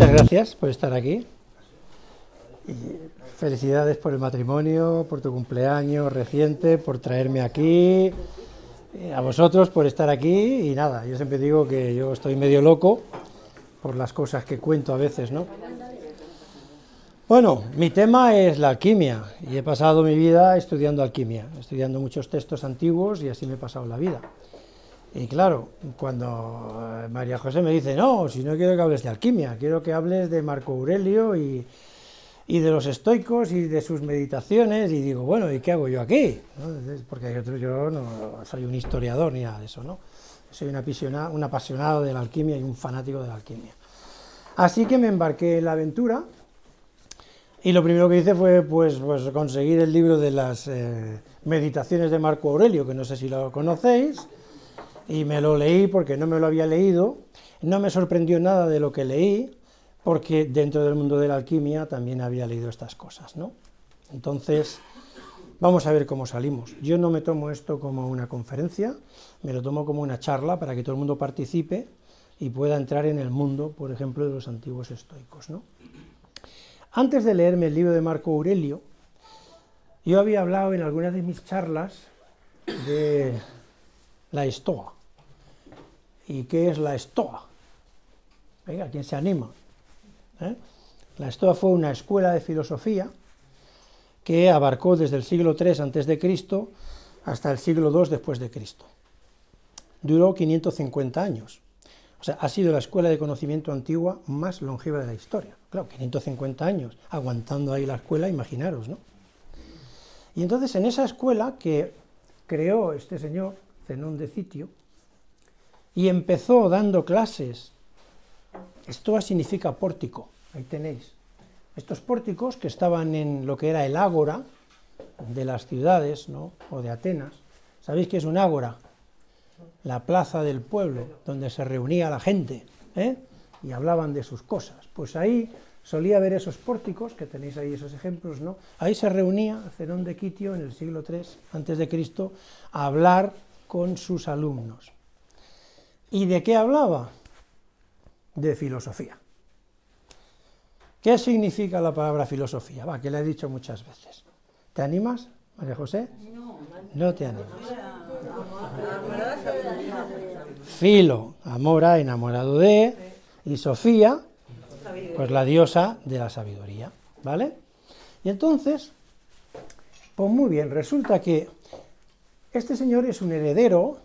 Muchas gracias por estar aquí. Y felicidades por el matrimonio, por tu cumpleaños reciente, por traerme aquí, a vosotros por estar aquí. Y nada, yo siempre digo que yo estoy medio loco por las cosas que cuento a veces, ¿no? Bueno, mi tema es la alquimia y he pasado mi vida estudiando alquimia, estudiando muchos textos antiguos y así me he pasado la vida. Y claro, cuando María José me dice, no, si no quiero que hables de alquimia, quiero que hables de Marco Aurelio y de los estoicos y de sus meditaciones, y digo, bueno, ¿y qué hago yo aquí? ¿No? Porque yo no soy un historiador ni nada de eso, ¿no? Soy un apasionado de la alquimia y un fanático de la alquimia. Así que me embarqué en la aventura, y lo primero que hice fue pues conseguir el libro de las meditaciones de Marco Aurelio, que no sé si lo conocéis, y me lo leí porque no me lo había leído. No me sorprendió nada de lo que leí, porque dentro del mundo de la alquimia también había leído estas cosas, ¿no? Entonces, vamos a ver cómo salimos. Yo no me tomo esto como una conferencia, me lo tomo como una charla para que todo el mundo participe y pueda entrar en el mundo, por ejemplo, de los antiguos estoicos, ¿no? Antes de leerme el libro de Marco Aurelio, yo había hablado en algunas de mis charlas de la estoa. ¿Y qué es la estoa? Venga, ¿quién se anima? La estoa fue una escuela de filosofía que abarcó desde el siglo III a.C. hasta el siglo II después de Cristo. Duró 550 años. O sea, ha sido la escuela de conocimiento antigua más longeva de la historia. Claro, 550 años, aguantando ahí la escuela, imaginaros, ¿no? Y entonces en esa escuela que creó este señor, Zenón de Citio, y empezó dando clases. Estoa significa pórtico, ahí tenéis. Estos pórticos que estaban en lo que era el ágora de las ciudades, ¿no? O de Atenas. ¿Sabéis qué es un ágora? La plaza del pueblo, donde se reunía la gente, y hablaban de sus cosas. Pues ahí solía haber esos pórticos, que tenéis ahí esos ejemplos, ¿no? Ahí se reunía Zenón de Citio en el siglo III a.C. a hablar con sus alumnos. ¿Y de qué hablaba? De filosofía. ¿Qué significa la palabra filosofía? Va, que la he dicho muchas veces. ¿Te animas, María José? No te animas. Filo, amor a, enamorado de, y Sofía, pues la diosa de la sabiduría, ¿vale? Y entonces, pues muy bien, resulta que este señor es un heredero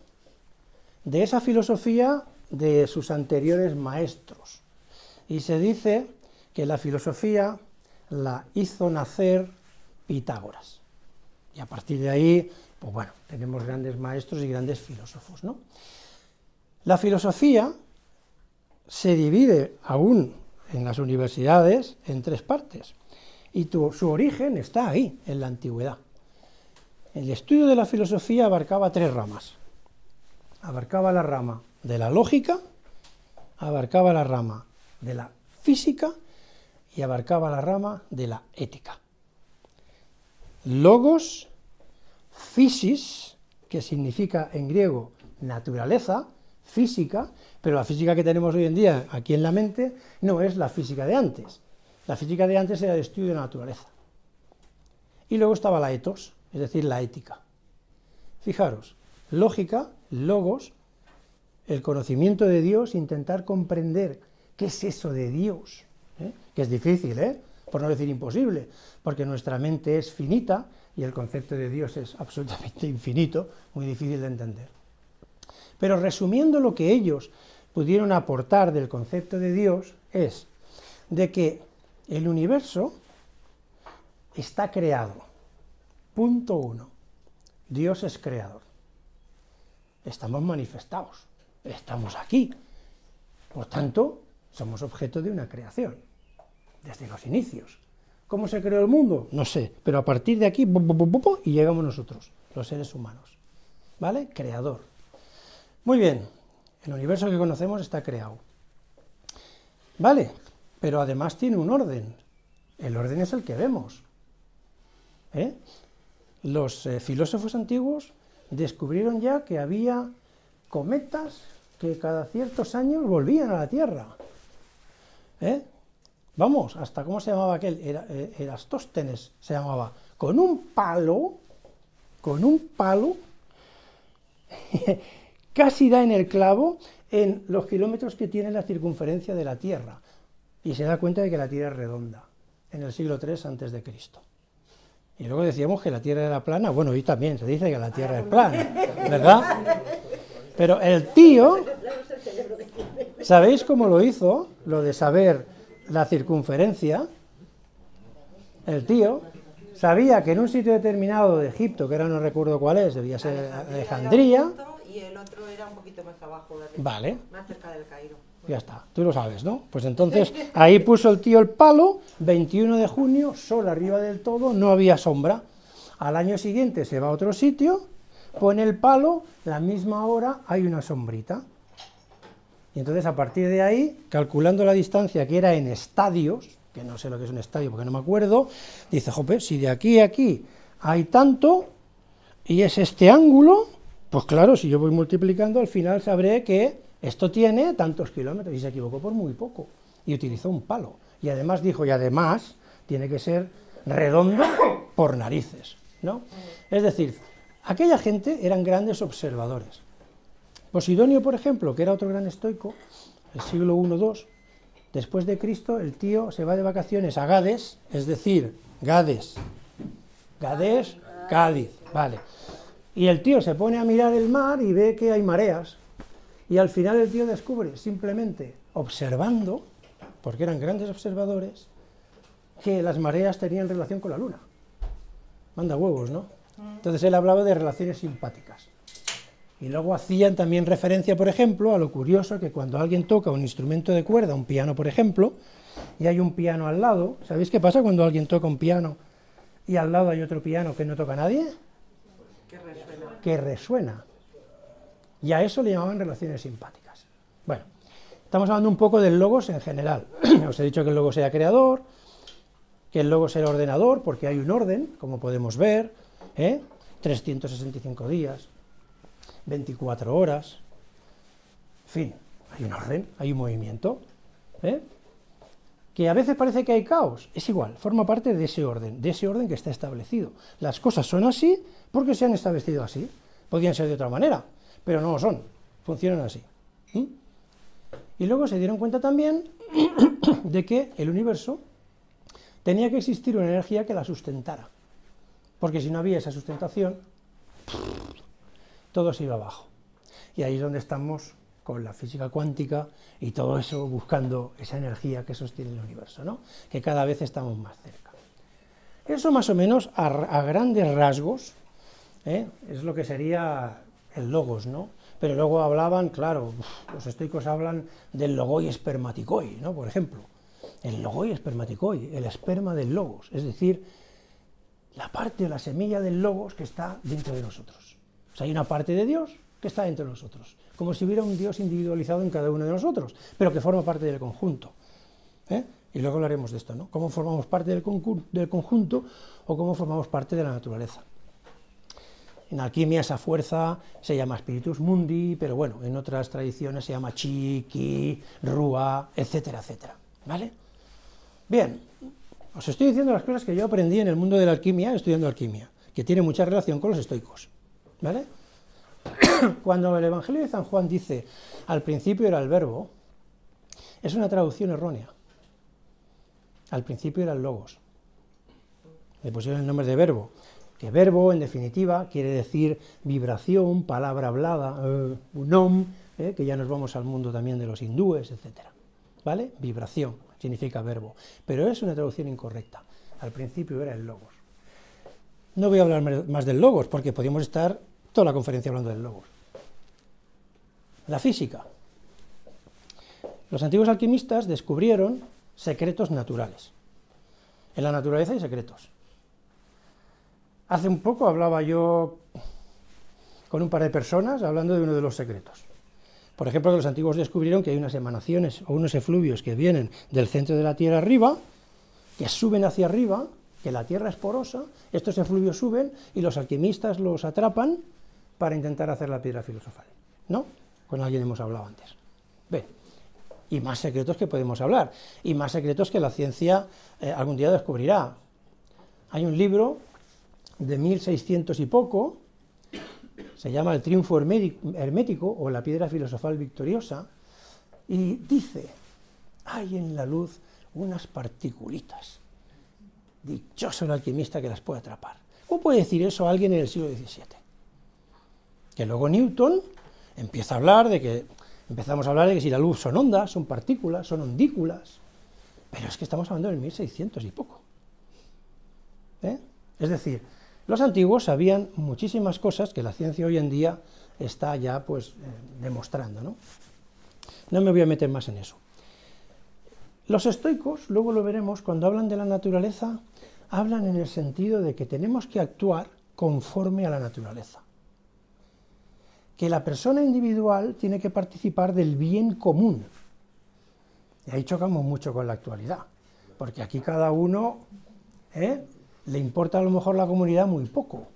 de esa filosofía de sus anteriores maestros. Y se dice que la filosofía la hizo nacer Pitágoras. Y a partir de ahí, pues bueno, tenemos grandes maestros y grandes filósofos, ¿no? La filosofía se divide aún en las universidades en tres partes. Y su origen está ahí, en la antigüedad. El estudio de la filosofía abarcaba tres ramas. Abarcaba la rama de la lógica, abarcaba la rama de la física y abarcaba la rama de la ética. Logos, physis, que significa en griego naturaleza, física, pero la física que tenemos hoy en día aquí en la mente no es la física de antes. La física de antes era el estudio de la naturaleza. Y luego estaba la ethos, es decir, la ética. Fijaros, lógica, logos, el conocimiento de Dios, intentar comprender qué es eso de Dios, que es difícil, por no decir imposible, porque nuestra mente es finita y el concepto de Dios es absolutamente infinito, muy difícil de entender. Pero resumiendo lo que ellos pudieron aportar del concepto de Dios es de que el universo está creado. Punto 1. Dios es creador. Estamos manifestados, estamos aquí. Por tanto, somos objeto de una creación, desde los inicios. ¿Cómo se creó el mundo? No sé, pero a partir de aquí, y llegamos nosotros, los seres humanos. ¿Vale? Creador. Muy bien, el universo que conocemos está creado. ¿Vale? Pero además tiene un orden. El orden es el que vemos. Los filósofos antiguos descubrieron ya que había cometas que cada ciertos años volvían a la Tierra. vamos, hasta, ¿cómo se llamaba aquel? Erastóstenes se llamaba, con un palo, casi da en el clavo en los kilómetros que tiene la circunferencia de la Tierra, y se da cuenta de que la Tierra es redonda, en el siglo III a.C. Y luego decíamos que la Tierra era plana, bueno, hoy también se dice que la Tierra es plana, ¿verdad? Pero el tío, ¿sabéis cómo lo hizo? Lo de saber la circunferencia. El tío sabía que en un sitio determinado de Egipto, que ahora no recuerdo cuál es, debía ser Alejandría. Y el otro era un poquito más abajo, Vale. más cerca del Cairo. Ya está, tú lo sabes, ¿no? Pues entonces ahí puso el tío el palo, 21 de junio, sol arriba del todo, no había sombra. Al año siguiente se va a otro sitio, pone el palo, la misma hora hay una sombrita. Y entonces a partir de ahí, calculando la distancia que era en estadios, que no sé lo que es un estadio porque no me acuerdo, dice, jope, si de aquí a aquí hay tanto, y es este ángulo, pues claro, si yo voy multiplicando, al final sabré que esto tiene tantos kilómetros, y se equivocó por muy poco, y utilizó un palo. Y además dijo, y además tiene que ser redondo por narices, ¿no? Es decir, aquella gente eran grandes observadores. Posidonio, por ejemplo, que era otro gran estoico, el siglo I-II, después de Cristo, el tío se va de vacaciones a Gades, es decir, Cádiz, vale. Y el tío se pone a mirar el mar y ve que hay mareas. Y al final el tío descubre, simplemente observando, porque eran grandes observadores, que las mareas tenían relación con la luna. Manda huevos, ¿no? Entonces él hablaba de relaciones simpáticas. Y luego hacían también referencia, por ejemplo, a lo curioso que cuando alguien toca un instrumento de cuerda, un piano, por ejemplo, y hay un piano al lado, ¿sabéis qué pasa cuando alguien toca un piano y al lado hay otro piano que no toca nadie? Que resuena. Y a eso le llamaban relaciones simpáticas. Bueno, estamos hablando un poco del logos en general. Os he dicho que el logos era creador, que el logos era ordenador, porque hay un orden, como podemos ver, 365 días, 24 horas, en fin, hay un orden, hay un movimiento, que a veces parece que hay caos, es igual, forma parte de ese orden que está establecido. Las cosas son así porque se han establecido así, podrían ser de otra manera, pero no lo son, funcionan así. Y luego se dieron cuenta también de que el universo tenía que existir una energía que la sustentara, porque si no había esa sustentación, todo se iba abajo. Y ahí es donde estamos con la física cuántica y todo eso, buscando esa energía que sostiene el universo, ¿no? Que cada vez estamos más cerca. Eso más o menos a grandes rasgos es lo que sería el logos, ¿no? Pero luego hablaban, claro, los estoicos hablan del logoi espermaticoi, ¿no? Por ejemplo, el logoi espermaticoi, el esperma del logos, es decir, la parte, la semilla del logos que está dentro de nosotros. O sea, hay una parte de Dios que está dentro de nosotros, como si hubiera un Dios individualizado en cada uno de nosotros, pero que forma parte del conjunto. Y luego hablaremos de esto, ¿no? Cómo formamos parte del conjunto o cómo formamos parte de la naturaleza. En alquimia esa fuerza se llama spiritus mundi, pero bueno, en otras tradiciones se llama chi, ki, rúa, etcétera, etcétera. ¿Vale? Bien, os estoy diciendo las cosas que yo aprendí en el mundo de la alquimia, estudiando alquimia, que tiene mucha relación con los estoicos. ¿Vale? Cuando el Evangelio de San Juan dice, al principio era el verbo, es una traducción errónea. Al principio era el logos. Le pusieron el nombre de verbo, que verbo, en definitiva, quiere decir vibración, palabra hablada, unom, que ya nos vamos al mundo también de los hindúes, etc. ¿Vale? Vibración significa verbo, pero es una traducción incorrecta. Al principio era el logos. No voy a hablar más del logos, porque podríamos estar toda la conferencia hablando del logos. La física. Los antiguos alquimistas descubrieron secretos naturales. En la naturaleza hay secretos. Hace un poco hablaba yo con un par de personas hablando de uno de los secretos. Por ejemplo, que los antiguos descubrieron que hay unas emanaciones o unos efluvios que vienen del centro de la Tierra arriba, que suben hacia arriba, que la Tierra es porosa, estos efluvios suben y los alquimistas los atrapan para intentar hacer la piedra filosofal, ¿no? Con alguien hemos hablado antes. Bien, y más secretos que podemos hablar, y más secretos que la ciencia algún día descubrirá. Hay un libro de 1600 y poco, se llama El triunfo hermético o La piedra filosofal victoriosa, y dice, hay en la luz unas particulitas, dichoso el alquimista que las puede atrapar. ¿Cómo puede decir eso alguien en el siglo XVII? Que luego Newton empieza a hablar de que, empezamos a hablar de que si la luz son ondas, son partículas, son ondículas, pero es que estamos hablando del 1600 y poco. Es decir, los antiguos sabían muchísimas cosas que la ciencia hoy en día está ya pues demostrando, ¿no? No me voy a meter más en eso. Los estoicos, luego lo veremos, cuando hablan de la naturaleza, hablan en el sentido de que tenemos que actuar conforme a la naturaleza. Que la persona individual tiene que participar del bien común. Y ahí chocamos mucho con la actualidad, porque aquí cada uno le importa a lo mejor la comunidad muy poco.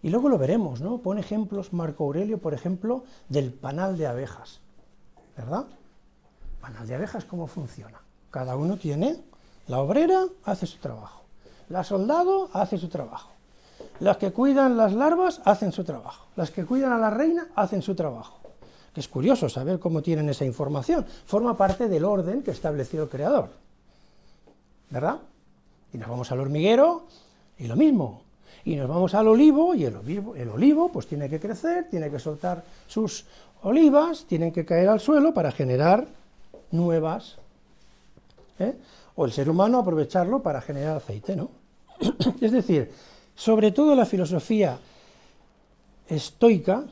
Y luego lo veremos, ¿no? Pone ejemplos, Marco Aurelio, por ejemplo, del panal de abejas, ¿verdad? Panal de abejas, ¿cómo funciona? Cada uno tiene, la obrera hace su trabajo, la soldado hace su trabajo, las que cuidan las larvas hacen su trabajo, las que cuidan a la reina hacen su trabajo. Que es curioso saber cómo tienen esa información, forma parte del orden que estableció el Creador, ¿verdad? Y nos vamos al hormiguero y lo mismo, y nos vamos al olivo y el olivo pues tiene que crecer, tiene que soltar sus olivas, tienen que caer al suelo para generar nuevas, o el ser humano aprovecharlo para generar aceite, ¿no? Es decir, sobre todo la filosofía estoica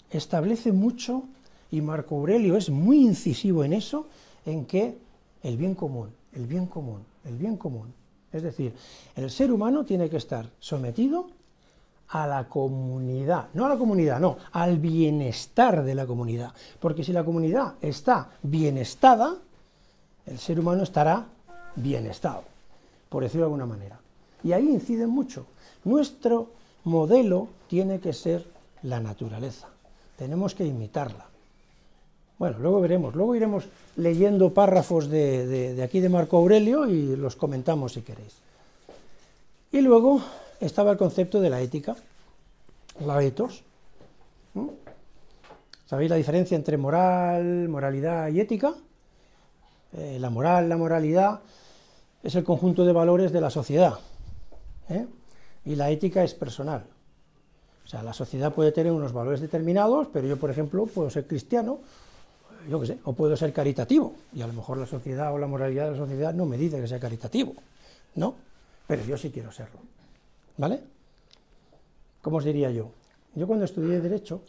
establece mucho, y Marco Aurelio es muy incisivo en eso, en que el bien común, el bien común, el bien común. Es decir, el ser humano tiene que estar sometido a la comunidad, no a la comunidad, no, al bienestar de la comunidad, porque si la comunidad está bienestada, el ser humano estará bienestado, por decirlo de alguna manera. Y ahí inciden mucho. Nuestro modelo tiene que ser la naturaleza, tenemos que imitarla. Bueno, luego veremos, luego iremos leyendo párrafos de aquí de Marco Aurelio y los comentamos si queréis. Y luego estaba el concepto de la ética, la ethos. ¿Sabéis la diferencia entre moral, moralidad y ética? La moral, la moralidad es el conjunto de valores de la sociedad, y la ética es personal. O sea, la sociedad puede tener unos valores determinados, pero yo, por ejemplo, puedo ser cristiano, yo qué sé, o puedo ser caritativo, y a lo mejor la sociedad o la moralidad de la sociedad no me dice que sea caritativo, ¿no? Pero yo sí quiero serlo, ¿vale? ¿Cómo os diría yo? Yo cuando estudié Derecho,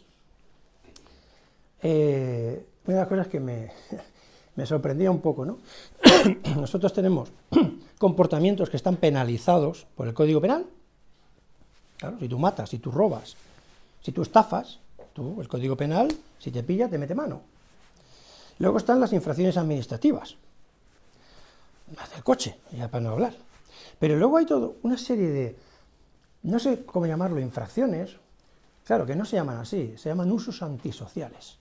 una de las cosas que me sorprendía un poco, ¿no? Nosotros tenemos comportamientos que están penalizados por el Código Penal. Claro, si tú matas, si tú robas, si tú estafas, el Código Penal, si te pilla, te mete mano. Luego están las infracciones administrativas, las del coche, ya para no hablar. Pero luego hay toda una serie de, no sé cómo llamarlo, infracciones, claro, que no se llaman así, se llaman usos antisociales.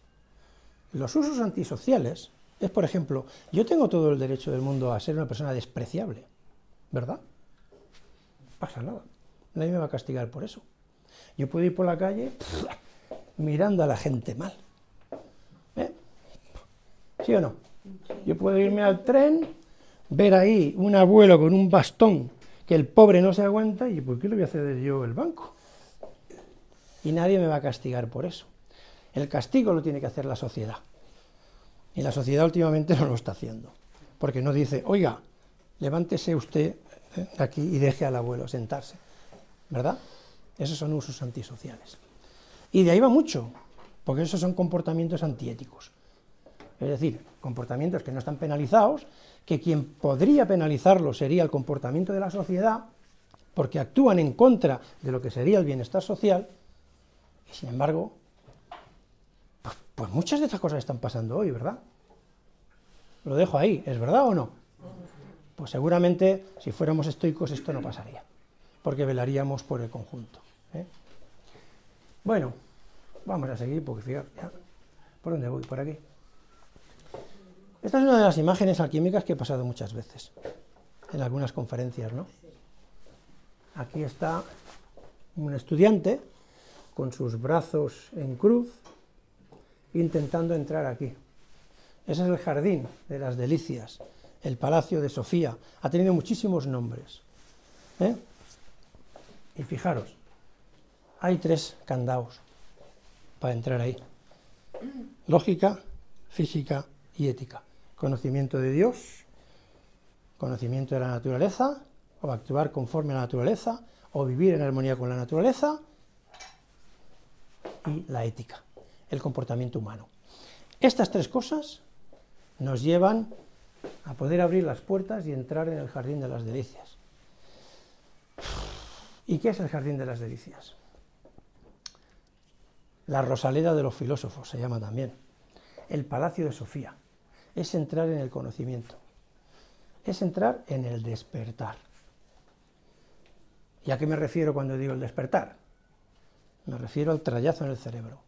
Los usos antisociales es, por ejemplo, yo tengo todo el derecho del mundo a ser una persona despreciable, ¿verdad? No pasa nada, nadie me va a castigar por eso. Yo puedo ir por la calle mirando a la gente mal. ¿Sí o no? Yo puedo irme al tren, ver ahí un abuelo con un bastón que el pobre no se aguanta, y ¿por qué le voy a ceder yo el banco? Y nadie me va a castigar por eso. El castigo lo tiene que hacer la sociedad. Y la sociedad últimamente no lo está haciendo. Porque no dice, oiga, levántese usted de aquí y deje al abuelo sentarse. ¿Verdad? Esos son usos antisociales. Y de ahí va mucho, porque esos son comportamientos antiéticos. Es decir, comportamientos que no están penalizados, que quien podría penalizarlo sería el comportamiento de la sociedad, porque actúan en contra de lo que sería el bienestar social, y sin embargo, pues muchas de estas cosas están pasando hoy, ¿verdad? Lo dejo ahí, ¿es verdad o no? Pues seguramente, si fuéramos estoicos, esto no pasaría, porque velaríamos por el conjunto. Bueno, vamos a seguir, porque fijaros, ¿por dónde voy? Por aquí. Esta es una de las imágenes alquímicas que he pasado muchas veces, en algunas conferencias, ¿no? Aquí está un estudiante con sus brazos en cruz, intentando entrar aquí. Ese es el jardín de las delicias, el Palacio de Sofía. Ha tenido muchísimos nombres, ¿eh? Y fijaros, hay 3 candados para entrar ahí. Lógica, física y ética. Conocimiento de Dios, conocimiento de la naturaleza, o actuar conforme a la naturaleza, o vivir en armonía con la naturaleza, y la ética, el comportamiento humano. Estas 3 cosas nos llevan a poder abrir las puertas y entrar en el jardín de las delicias. ¿Y qué es el jardín de las delicias? La Rosaleda de los filósofos se llama también. El Palacio de Sofía. Es entrar en el conocimiento. Es entrar en el despertar. ¿Y a qué me refiero cuando digo el despertar? Me refiero al trayazo en el cerebro.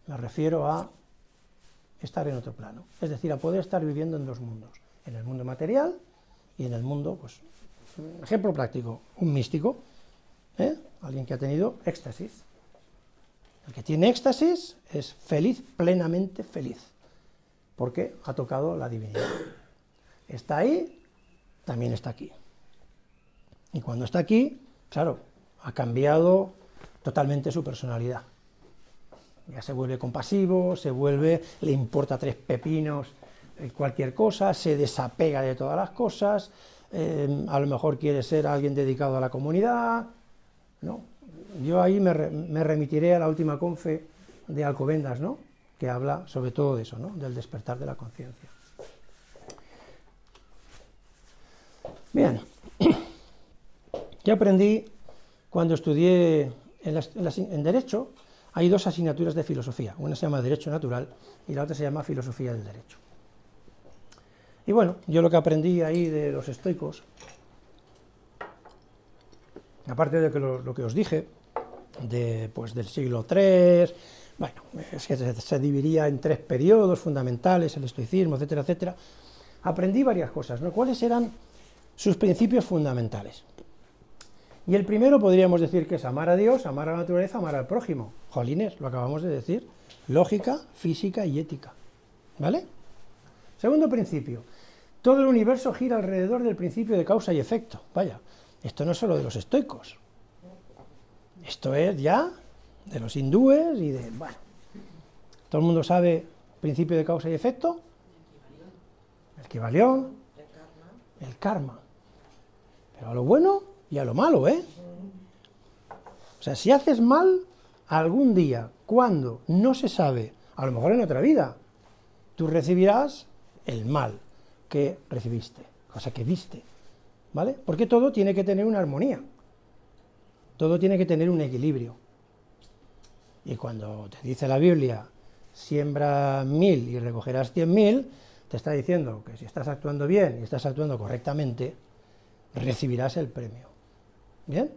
Me refiero a estar en otro plano. Es decir, a poder estar viviendo en 2 mundos. En el mundo material y en el mundo, pues, ejemplo práctico, un místico, alguien que ha tenido éxtasis. El que tiene éxtasis es feliz, plenamente feliz, porque ha tocado la divinidad. Está ahí, también está aquí. Y cuando está aquí, claro, ha cambiado totalmente su personalidad. Ya se vuelve compasivo, le importa 3 pepinos cualquier cosa, se desapega de todas las cosas, a lo mejor quiere ser alguien dedicado a la comunidad, ¿no? Yo ahí me remitiré a la última confe de Alcobendas, ¿no?, que habla sobre todo de eso, ¿no?, del despertar de la conciencia. Bien, yo aprendí cuando estudié en Derecho, hay 2 asignaturas de filosofía, una se llama Derecho Natural y la otra se llama Filosofía del Derecho. Y bueno, yo lo que aprendí ahí de los estoicos, aparte de lo que os dije, pues del siglo III, bueno, es que se dividía en 3 periodos fundamentales, el estoicismo, etcétera, etcétera, aprendí varias cosas, ¿no? ¿Cuáles eran sus principios fundamentales? Y el primero podríamos decir que es amar a Dios, amar a la naturaleza, amar al prójimo. Jolines, lo acabamos de decir. Lógica, física y ética. ¿Vale? Segundo principio. Todo el universo gira alrededor del principio de causa y efecto. Vaya, esto no es solo de los estoicos. Esto es ya de los hindúes y de... Bueno, todo el mundo sabe principio de causa y efecto. El Kybalión. El karma. Pero a lo bueno y a lo malo, ¿eh? O sea, si haces mal, algún día, cuando no se sabe, a lo mejor en otra vida, tú recibirás el mal que recibiste, cosa que viste, ¿vale? Porque todo tiene que tener una armonía, todo tiene que tener un equilibrio. Y cuando te dice la Biblia, siembra 1000 y recogerás 100.000, te está diciendo que si estás actuando bien y estás actuando correctamente, recibirás el premio. ¿Bien?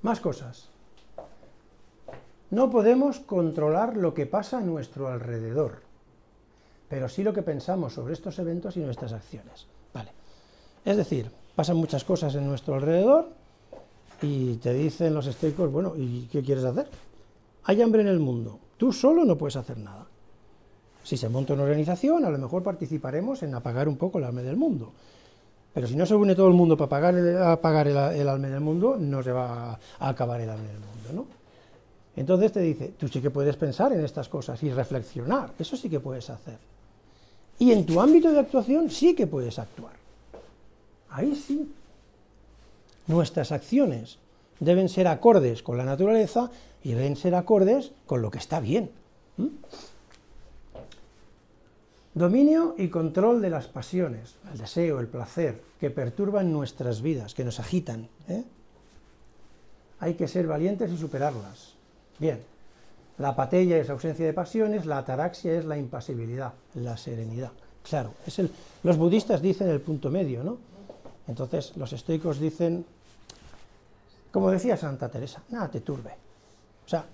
Más cosas. No podemos controlar lo que pasa a nuestro alrededor, pero sí lo que pensamos sobre estos eventos y nuestras acciones. Vale. Es decir, pasan muchas cosas en nuestro alrededor y te dicen los estoicos, bueno, ¿y qué quieres hacer? Hay hambre en el mundo, tú solo no puedes hacer nada. Si se monta una organización, a lo mejor participaremos en apagar un poco el hambre del mundo. Pero si no se une todo el mundo para apagar el hambre del mundo, no se va a acabar el hambre del mundo, ¿no? Entonces te dice, tú sí que puedes pensar en estas cosas y reflexionar, eso sí que puedes hacer. Y en tu ámbito de actuación sí que puedes actuar. Ahí sí. Nuestras acciones deben ser acordes con la naturaleza y deben ser acordes con lo que está bien. Dominio y control de las pasiones, el deseo, el placer, que perturban nuestras vidas, que nos agitan, ¿eh? Hay que ser valientes y superarlas. Bien, la apatía es ausencia de pasiones, la ataraxia es la impasibilidad, la serenidad. Claro, los budistas dicen el punto medio, ¿no? Entonces los estoicos dicen, como decía Santa Teresa, nada te turbe. O sea,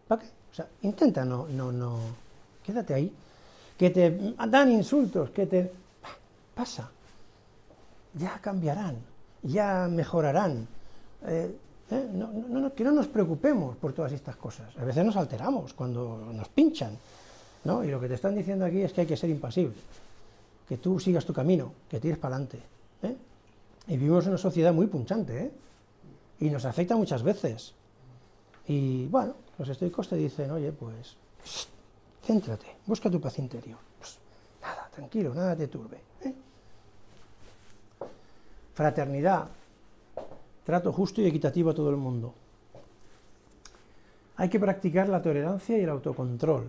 ¿para qué? O sea, intenta no, quédate ahí. que te dan insultos, que te... Pasa, ya cambiarán, ya mejorarán. Que no nos preocupemos por todas estas cosas. A veces nos alteramos cuando nos pinchan, ¿no? Y lo que te están diciendo aquí es que hay que ser impasible, que tú sigas tu camino, que tires para adelante. Y vivimos en una sociedad muy punchante, y nos afecta muchas veces. Y bueno, los estoicos te dicen, oye, pues, céntrate, busca tu paz interior. Pues, nada, tranquilo, nada te turbe. Fraternidad, trato justo y equitativo a todo el mundo. Hay que practicar la tolerancia y el autocontrol.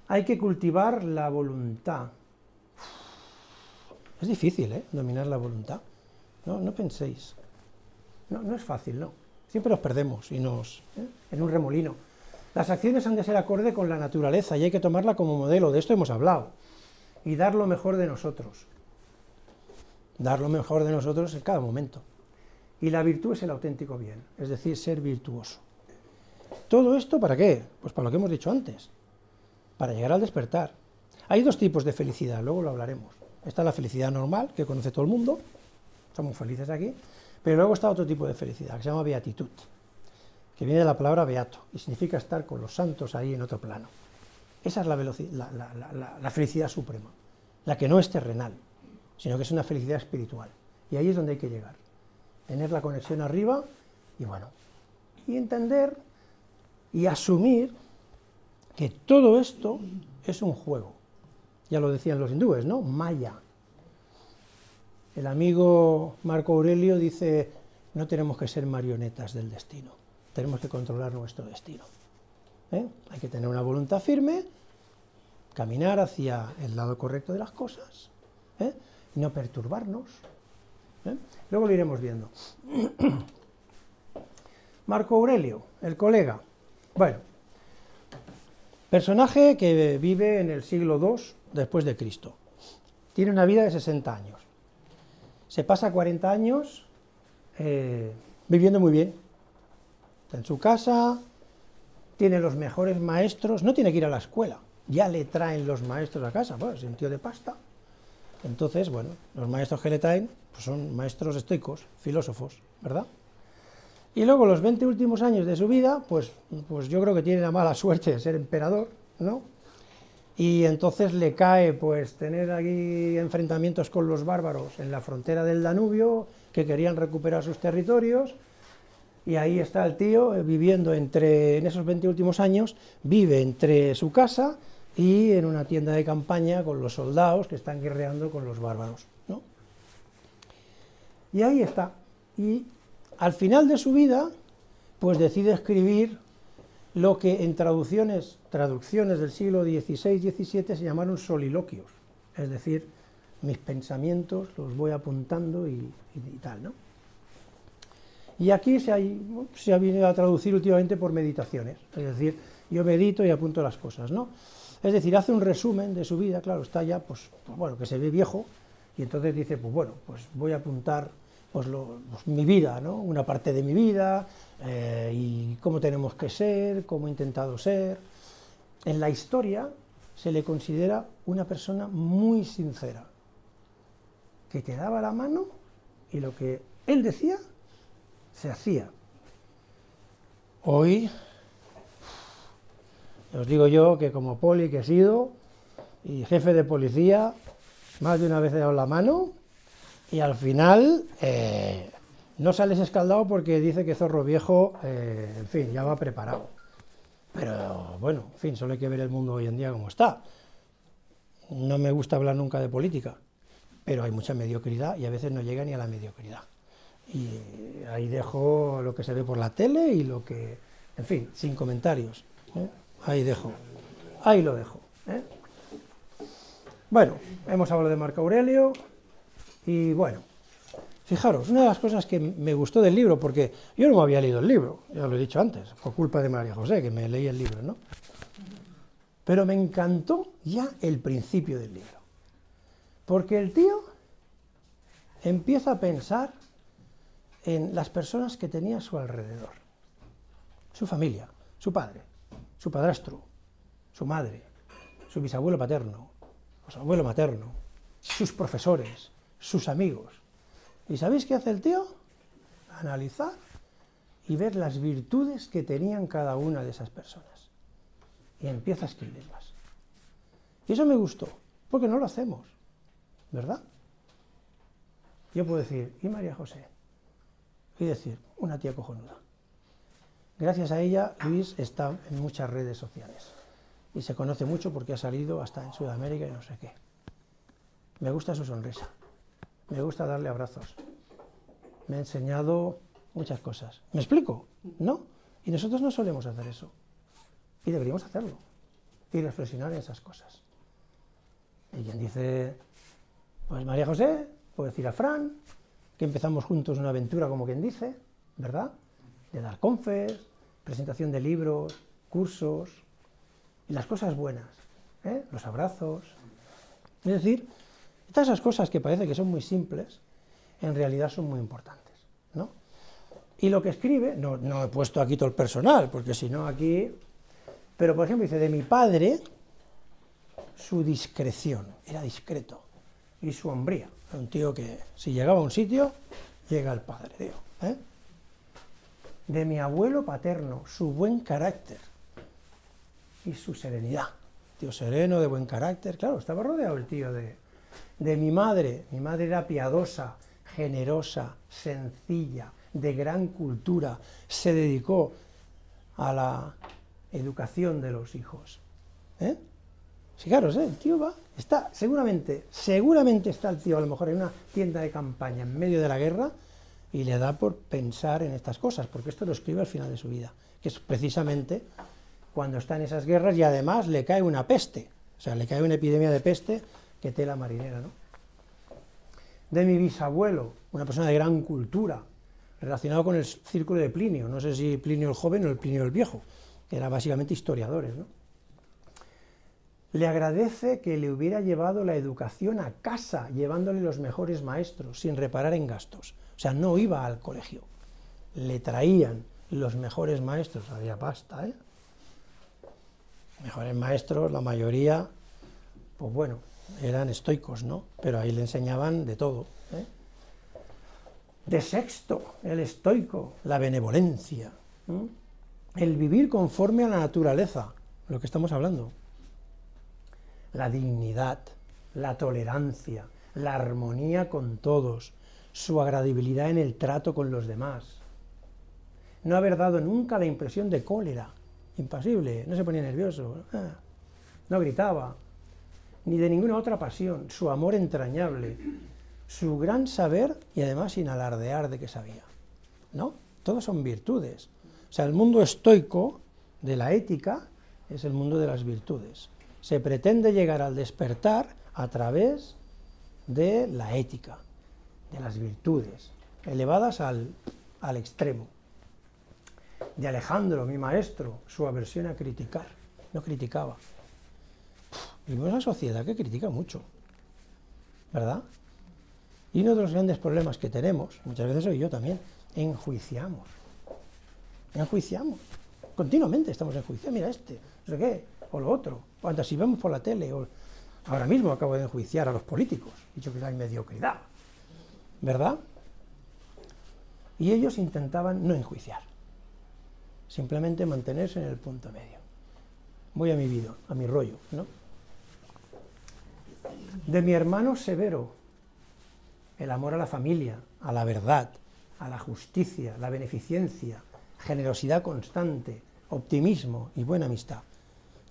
Hay que cultivar la voluntad. Es difícil, dominar la voluntad. No penséis. No es fácil, no. Siempre nos perdemos y en un remolino. Las acciones han de ser acorde con la naturaleza y hay que tomarla como modelo. De esto hemos hablado. Y dar lo mejor de nosotros. Dar lo mejor de nosotros en cada momento. Y la virtud es el auténtico bien, es decir, ser virtuoso. ¿Todo esto para qué? Pues para lo que hemos dicho antes, para llegar al despertar. Hay dos tipos de felicidad, luego lo hablaremos. Está la felicidad normal, que conoce todo el mundo, somos felices aquí, pero luego está otro tipo de felicidad, que se llama beatitud, que viene de la palabra beato, y significa estar con los santos ahí en otro plano. Esa es la felicidad suprema, la que no es terrenal, sino que es una felicidad espiritual. Y ahí es donde hay que llegar. Tener la conexión arriba y bueno, y entender y asumir que todo esto es un juego. Ya lo decían los hindúes, ¿no? Maya. El amigo Marco Aurelio dice, no tenemos que ser marionetas del destino, tenemos que controlar nuestro destino. Hay que tener una voluntad firme, caminar hacia el lado correcto de las cosas, y no perturbarnos. Luego lo iremos viendo. Marco Aurelio, el colega. Bueno, personaje que vive en el siglo II después de Cristo. Tiene una vida de 60 años. Se pasa 40 años viviendo muy bien. Está en su casa, tiene los mejores maestros, no tiene que ir a la escuela, ya le traen los maestros a casa, bueno, es un tío de pasta. Entonces, bueno, los maestros que le traen pues son maestros estoicos, filósofos, ¿verdad? Y luego los 20 últimos años de su vida, pues yo creo que tiene la mala suerte de ser emperador, ¿no? Y entonces le cae pues tener aquí enfrentamientos con los bárbaros en la frontera del Danubio, que querían recuperar sus territorios, y ahí está el tío viviendo en esos 20 últimos años, vive entre su casa y en una tienda de campaña con los soldados que están guerreando con los bárbaros, ¿no? Y ahí está. Y al final de su vida, pues decide escribir lo que en traducciones del siglo XVI-XVII se llamaron soliloquios, es decir, mis pensamientos los voy apuntando y tal, ¿no? Y aquí se ha venido a traducir últimamente por meditaciones, es decir, yo medito y apunto las cosas, ¿no? Es decir, hace un resumen de su vida, claro, está ya, pues bueno, que se ve viejo, y entonces dice, pues bueno, pues voy a apuntar pues mi vida, ¿no? Una parte de mi vida, y cómo tenemos que ser, cómo he intentado ser. En la historia se le considera una persona muy sincera, que te daba la mano y lo que él decía se hacía. Hoy, os digo yo que como poli que he sido y jefe de policía, más de una vez he dado la mano y al final no sales escaldado porque dice que zorro viejo, en fin, ya va preparado. Pero bueno, en fin, solo hay que ver el mundo hoy en día como está. No me gusta hablar nunca de política, pero hay mucha mediocridad y a veces no llega ni a la mediocridad. Y ahí dejo lo que se ve por la tele y lo que, en fin, sin comentarios. Ahí lo dejo. Bueno, hemos hablado de Marco Aurelio y bueno, fijaros, una de las cosas que me gustó del libro, porque yo no me había leído el libro, ya lo he dicho antes, por culpa de María José, que me leí el libro, ¿no? Pero me encantó ya el principio del libro, porque el tío empieza a pensar en las personas que tenía a su alrededor, su familia, su padre, su padrastro, su madre, su bisabuelo paterno, su abuelo materno, sus profesores, sus amigos. ¿Y sabéis qué hace el tío? Analizar y ver las virtudes que tenían cada una de esas personas. Y empieza a escribirlas. Y eso me gustó, porque no lo hacemos, ¿verdad? Yo puedo decir, ¿y María José? Y decir, una tía cojonuda. Gracias a ella, Luis está en muchas redes sociales. Y se conoce mucho porque ha salido hasta en Sudamérica y no sé qué. Me gusta su sonrisa. Me gusta darle abrazos. Me ha enseñado muchas cosas. ¿Me explico? ¿No? Y nosotros no solemos hacer eso. Y deberíamos hacerlo. Y reflexionar en esas cosas. Y quien dice, pues María José, puedo decir a Fran, que empezamos juntos una aventura, como quien dice, ¿verdad? De dar confes, presentación de libros, cursos, y las cosas buenas, los abrazos. Es decir, todas esas cosas que parece que son muy simples, en realidad son muy importantes, ¿no? Y lo que escribe, no he puesto aquí todo el personal, porque si no aquí... Pero, por ejemplo, dice, de mi padre, su discreción, era discreto, y su hombría. Era un tío que, si llegaba a un sitio, llega el padre, digo, De mi abuelo paterno, su buen carácter y su serenidad. Tío sereno, de buen carácter, claro, estaba rodeado el tío de mi madre era piadosa, generosa, sencilla, de gran cultura, se dedicó a la educación de los hijos. Fijaros, el tío va, está, seguramente está el tío a lo mejor en una tienda de campaña en medio de la guerra y le da por pensar en estas cosas, porque esto lo escribe al final de su vida, que es precisamente cuando está en esas guerras y además le cae una peste, o sea, le cae una epidemia de peste que tela marinera, ¿no? De mi bisabuelo, una persona de gran cultura, relacionado con el círculo de Plinio, no sé si Plinio el joven o el Plinio el viejo, que eran básicamente historiadores, ¿no? Le agradece que le hubiera llevado la educación a casa, llevándole los mejores maestros, sin reparar en gastos. O sea, no iba al colegio, le traían los mejores maestros, había pasta, Mejores maestros, la mayoría, pues bueno, eran estoicos, ¿no? Pero ahí le enseñaban de todo, De Sexto, el estoico, la benevolencia, el vivir conforme a la naturaleza, lo que estamos hablando, la dignidad, la tolerancia, la armonía con todos, su agradabilidad en el trato con los demás, no haber dado nunca la impresión de cólera, impasible, no se ponía nervioso, no gritaba, ni de ninguna otra pasión, su amor entrañable, su gran saber y además sin alardear de que sabía, ¿no? Todos son virtudes. O sea, el mundo estoico de la ética es el mundo de las virtudes. Se pretende llegar al despertar a través de la ética, de las virtudes, elevadas al extremo. De Alejandro, mi maestro, su aversión a criticar, no criticaba. Vivimos en una sociedad que critica mucho, ¿verdad? Y uno de los grandes problemas que tenemos, muchas veces soy yo también, enjuiciamos. Continuamente estamos enjuiciando, mira no sé qué, o lo otro, cuando si vemos por la tele, ahora mismo acabo de enjuiciar a los políticos, he dicho que hay mediocridad, ¿verdad? Y ellos intentaban no enjuiciar, simplemente mantenerse en el punto medio. Voy a mi vida, a mi rollo, ¿no? De mi hermano Severo, el amor a la familia, a la verdad, a la justicia, la beneficencia, generosidad constante, optimismo y buena amistad.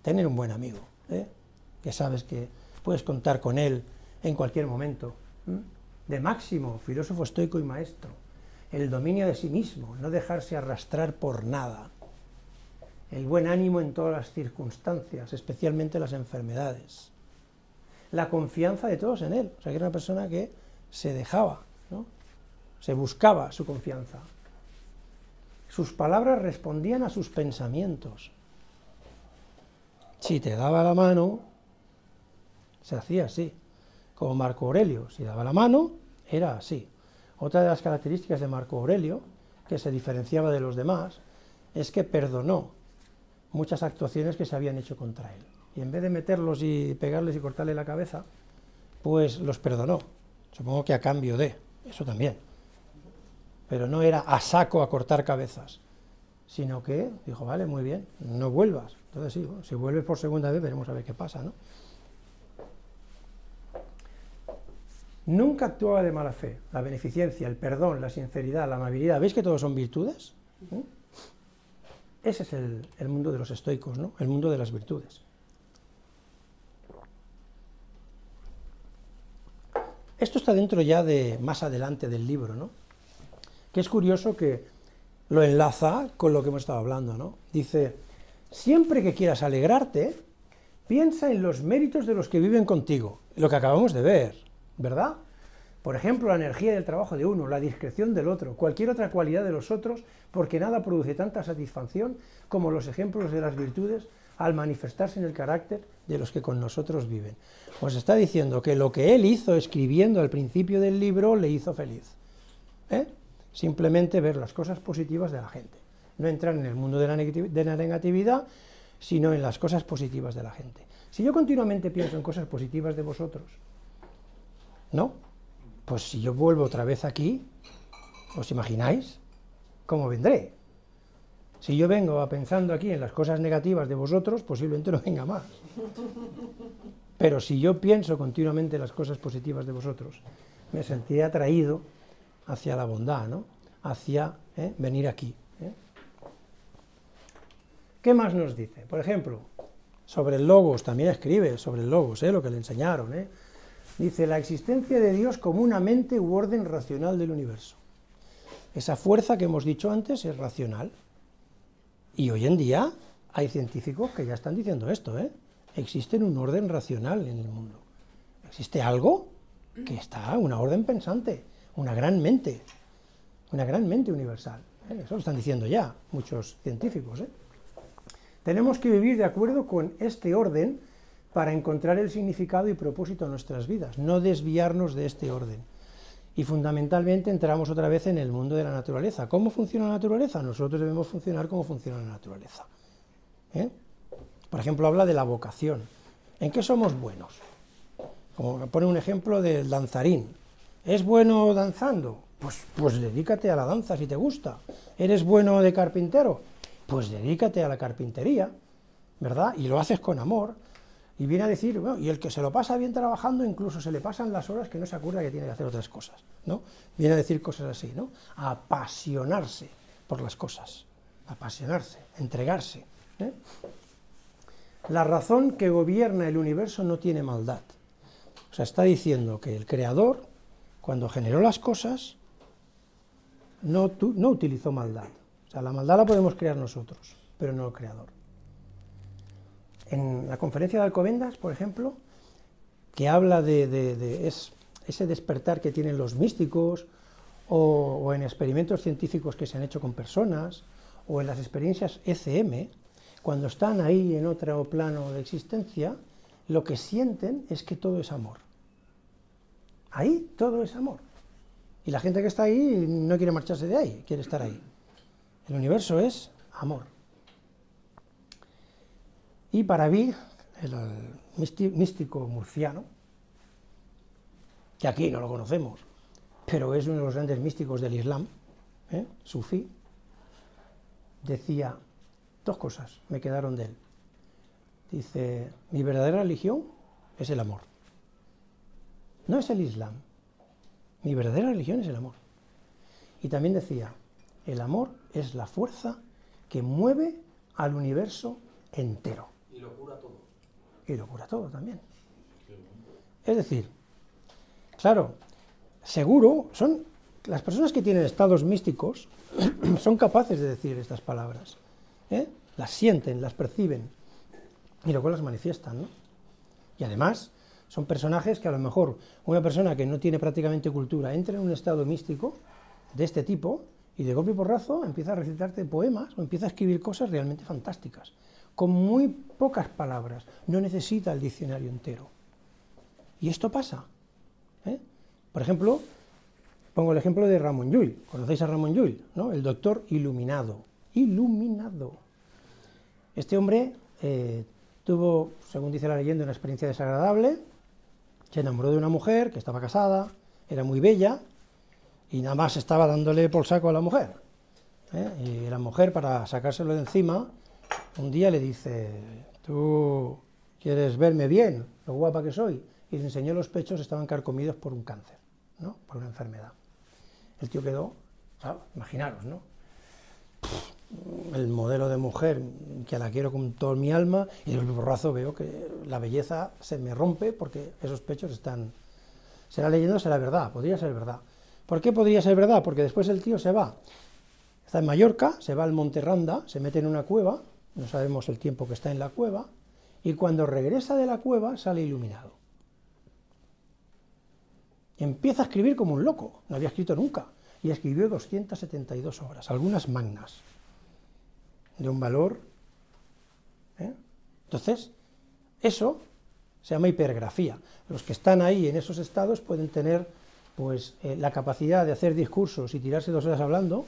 Tener un buen amigo, que sabes que puedes contar con él en cualquier momento. De Máximo, filósofo estoico y maestro, el dominio de sí mismo, no dejarse arrastrar por nada, el buen ánimo en todas las circunstancias, especialmente las enfermedades, la confianza de todos en él, o sea, que era una persona que se dejaba, ¿no? Se buscaba su confianza. Sus palabras respondían a sus pensamientos. Si te daba la mano, se hacía así, como Marco Aurelio, si daba la mano, era así. Otra de las características de Marco Aurelio, que se diferenciaba de los demás, es que perdonó muchas actuaciones que se habían hecho contra él. Y en vez de meterlos y pegarles y cortarle la cabeza, pues los perdonó. Supongo que a cambio de, eso también. Pero no era a saco a cortar cabezas, sino que dijo, vale, muy bien, no vuelvas. Entonces sí, bueno, si vuelves por segunda vez veremos a ver qué pasa, ¿no? Nunca actuaba de mala fe. La beneficencia, el perdón, la sinceridad, la amabilidad, ¿veis que todos son virtudes? ¿Eh? Ese es el mundo de los estoicos, ¿no? El mundo de las virtudes. Esto está dentro ya de más adelante del libro, ¿no? Que es curioso que lo enlaza con lo que hemos estado hablando, ¿no? Dice, siempre que quieras alegrarte, piensa en los méritos de los que viven contigo, lo que acabamos de ver, ¿verdad? Por ejemplo, la energía del trabajo de uno, la discreción del otro, cualquier otra cualidad de los otros, porque nada produce tanta satisfacción como los ejemplos de las virtudes al manifestarse en el carácter de los que con nosotros viven. Os está diciendo que lo que él hizo escribiendo al principio del libro le hizo feliz. Simplemente ver las cosas positivas de la gente. No entrar en el mundo de la negatividad, sino en las cosas positivas de la gente. Si yo continuamente pienso en cosas positivas de vosotros, ¿no? Pues si yo vuelvo otra vez aquí, ¿os imagináis cómo vendré? Si yo vengo pensando aquí en las cosas negativas de vosotros, posiblemente no venga más. Pero si yo pienso continuamente en las cosas positivas de vosotros, me sentiré atraído hacia la bondad, ¿no? Hacia venir aquí. ¿Qué más nos dice? Por ejemplo, sobre el logos, también escribe sobre el logos, lo que le enseñaron. Dice, la existencia de Dios como una mente u orden racional del universo. Esa fuerza que hemos dicho antes es racional. Y hoy en día hay científicos que ya están diciendo esto, Existe un orden racional en el mundo. Existe algo que está, una orden pensante, una gran mente universal. Eso lo están diciendo ya muchos científicos. Tenemos que vivir de acuerdo con este orden para encontrar el significado y propósito de nuestras vidas, no desviarnos de este orden. Y fundamentalmente entramos otra vez en el mundo de la naturaleza. ¿Cómo funciona la naturaleza? Nosotros debemos funcionar como funciona la naturaleza. Por ejemplo, habla de la vocación. ¿En qué somos buenos? Como pone un ejemplo del danzarín. ¿Es bueno danzando? Pues dedícate a la danza si te gusta. ¿Eres bueno de carpintero? Pues dedícate a la carpintería, ¿verdad? Y lo haces con amor. Y viene a decir, bueno, y el que se lo pasa bien trabajando, incluso se le pasan las horas que no se acuerda que tiene que hacer otras cosas, ¿no? Viene a decir cosas así, ¿no? A apasionarse por las cosas, apasionarse, entregarse. La razón que gobierna el universo no tiene maldad. O sea, está diciendo que el Creador, cuando generó las cosas, no utilizó maldad. O sea, la maldad la podemos crear nosotros, pero no el Creador. En la conferencia de Alcobendas, por ejemplo, que habla de ese despertar que tienen los místicos, o en experimentos científicos que se han hecho con personas, o en las experiencias ECM, cuando están ahí en otro plano de existencia, lo que sienten es que todo es amor. Ahí todo es amor. Y la gente que está ahí no quiere marcharse de ahí, quiere estar ahí. El universo es amor. Y para mí, el místico murciano, que aquí no lo conocemos, pero es uno de los grandes místicos del Islam, sufí, decía dos cosas, me quedaron de él. Dice, mi verdadera religión es el amor. No es el Islam. Mi verdadera religión es el amor. Y también decía, el amor es la fuerza que mueve al universo entero. Y lo cura todo. Y lo cura todo también. Es decir, claro, seguro, son las personas que tienen estados místicos son capaces de decir estas palabras. Las sienten, las perciben, y luego las manifiestan, ¿no? Y además, son personajes que a lo mejor una persona que no tiene prácticamente cultura entra en un estado místico de este tipo, y de golpe y porrazo empieza a recitarte poemas, o empieza a escribir cosas realmente fantásticas, con muy pocas palabras, no necesita el diccionario entero. Y esto pasa. Por ejemplo, pongo el ejemplo de Ramon Llull. ¿Conocéis a Ramon Llull? ¿No? El doctor iluminado. Iluminado. Este hombre tuvo, según dice la leyenda, una experiencia desagradable, se enamoró de una mujer que estaba casada, era muy bella, y nada más estaba dándole por saco a la mujer. Y la mujer, para sacárselo de encima, un día le dice: ¿tú quieres verme bien, lo guapa que soy? Y le enseñó los pechos, estaban carcomidos por un cáncer, ¿no? Por una enfermedad. El tío quedó, claro, imaginaros, ¿no? El modelo de mujer que la quiero con todo mi alma, y de un borrazo veo que la belleza se me rompe porque esos pechos están... Será leyenda o será verdad, podría ser verdad. ¿Por qué podría ser verdad? Porque después el tío se va, está en Mallorca, se va al Monte Randa, se mete en una cueva, no sabemos el tiempo que está en la cueva, y cuando regresa de la cueva sale iluminado. Empieza a escribir como un loco, no había escrito nunca, y escribió 272 obras, algunas magnas, de un valor. Entonces, eso se llama hipergrafía. Los que están ahí en esos estados pueden tener pues la capacidad de hacer discursos y tirarse 2 horas hablando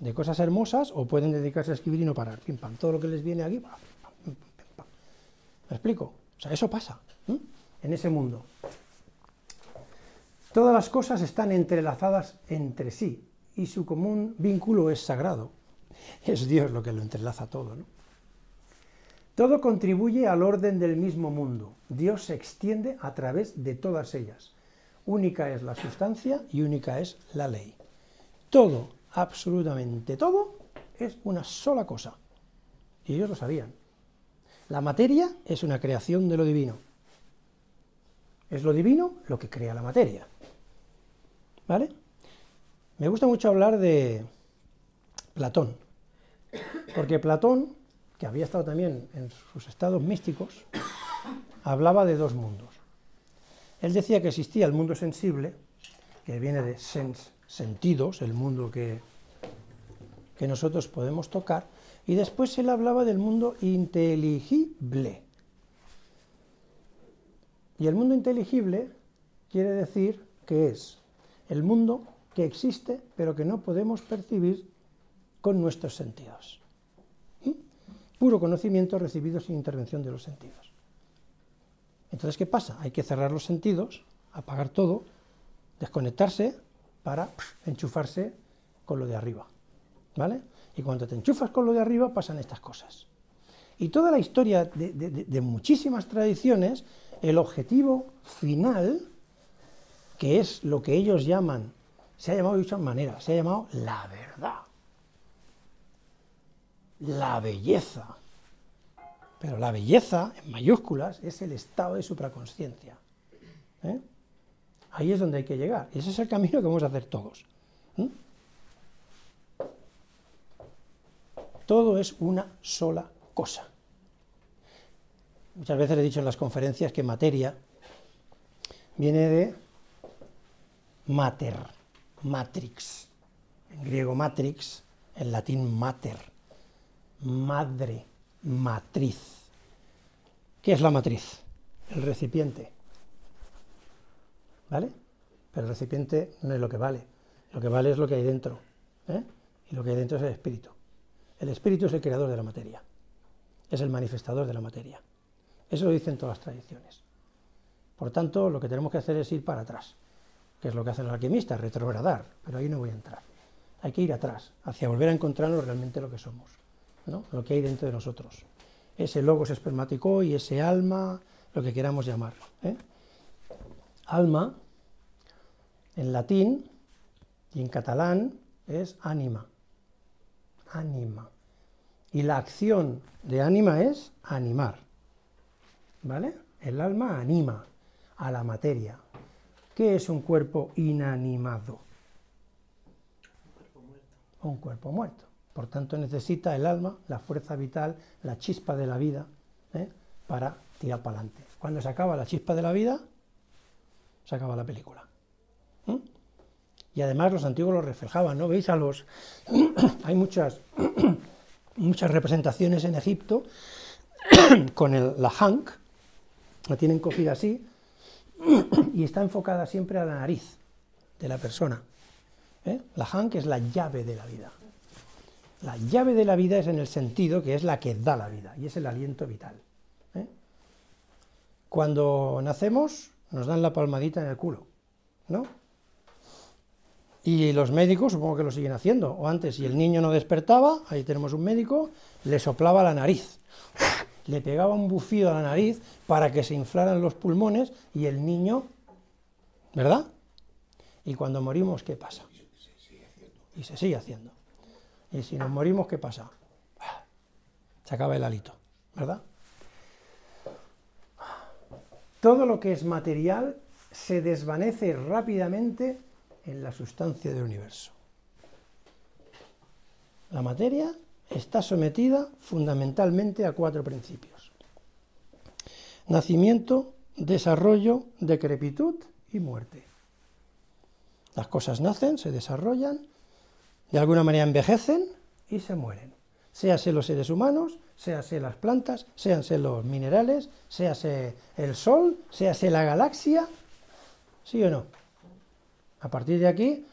de cosas hermosas, o pueden dedicarse a escribir y no parar, pim pam, todo lo que les viene aquí, pam, pam, pim, pam. ¿Me explico? O sea, eso pasa en ese mundo. Todas las cosas están entrelazadas entre sí, y su común vínculo es sagrado. Es Dios lo que lo entrelaza todo, ¿no? Todo contribuye al orden del mismo mundo. Dios se extiende a través de todas ellas. Única es la sustancia y única es la ley. Todo, absolutamente todo, es una sola cosa. Y ellos lo sabían. La materia es una creación de lo divino. Es lo divino lo que crea la materia. ¿Vale? Me gusta mucho hablar de Platón, porque Platón, que había estado también en sus estados místicos, hablaba de 2 mundos. Él decía que existía el mundo sensible, que viene de sentidos, el mundo que nosotros podemos tocar, y después él hablaba del mundo inteligible. Y el mundo inteligible quiere decir que es el mundo que existe, pero que no podemos percibir con nuestros sentidos. Puro conocimiento recibido sin intervención de los sentidos. Entonces, ¿qué pasa? Hay que cerrar los sentidos, apagar todo, desconectarse para enchufarse con lo de arriba, ¿vale? Y cuando te enchufas con lo de arriba pasan estas cosas. Y toda la historia de muchísimas tradiciones, el objetivo final, que es lo que ellos llaman, se ha llamado de muchas maneras, se ha llamado la verdad, la belleza. Pero la belleza, en mayúsculas, es el estado de supraconsciencia. Ahí es donde hay que llegar. Y ese es el camino que vamos a hacer todos. Todo es una sola cosa. Muchas veces he dicho en las conferencias que materia viene de mater, matrix, en griego matrix, en latín mater, madre, matriz. ¿Qué es la matriz? El recipiente, ¿vale? Pero el recipiente no es lo que vale es lo que hay dentro, y lo que hay dentro es el espíritu. El espíritu es el creador de la materia, es el manifestador de la materia. Eso lo dicen todas las tradiciones. Por tanto, lo que tenemos que hacer es ir para atrás, que es lo que hacen los alquimistas, retrogradar, pero ahí no voy a entrar. Hay que ir atrás, hacia volver a encontrarnos realmente lo que somos, ¿no? Lo que hay dentro de nosotros. Ese logos espermático y ese alma, lo que queramos llamar. Alma, en latín y en catalán, es ánima. Ánima. Y la acción de ánima es animar. ¿Vale? El alma anima a la materia. ¿Qué es un cuerpo inanimado? Un cuerpo muerto. Un cuerpo muerto. Por tanto, necesita el alma, la fuerza vital, la chispa de la vida, para tirar para adelante. Cuando se acaba la chispa de la vida, se acaba la película. Y además los antiguos lo reflejaban, ¿no? ¿Veis a los...? Hay muchas representaciones en Egipto con la hank, la tienen cogida así, y está enfocada siempre a la nariz de la persona. La hank es la llave de la vida. La llave de la vida es en el sentido que es la que da la vida, y es el aliento vital. Cuando nacemos nos dan la palmadita en el culo, ¿no? Y los médicos supongo que lo siguen haciendo, o antes, si el niño no despertaba, ahí tenemos un médico, le soplaba la nariz, le pegaba un bufido a la nariz para que se inflaran los pulmones y el niño, ¿verdad? Y cuando morimos, ¿qué pasa? Y se sigue haciendo. Y si nos morimos, ¿qué pasa? Se acaba el hálito, ¿verdad? Todo lo que es material se desvanece rápidamente en la sustancia del universo. La materia está sometida fundamentalmente a 4 principios: nacimiento, desarrollo, decrepitud y muerte. Las cosas nacen, se desarrollan, de alguna manera envejecen y se mueren. Séase los seres humanos, séase las plantas, séanse los minerales, séase el Sol, séase la galaxia, ¿sí o no? A partir de aquí,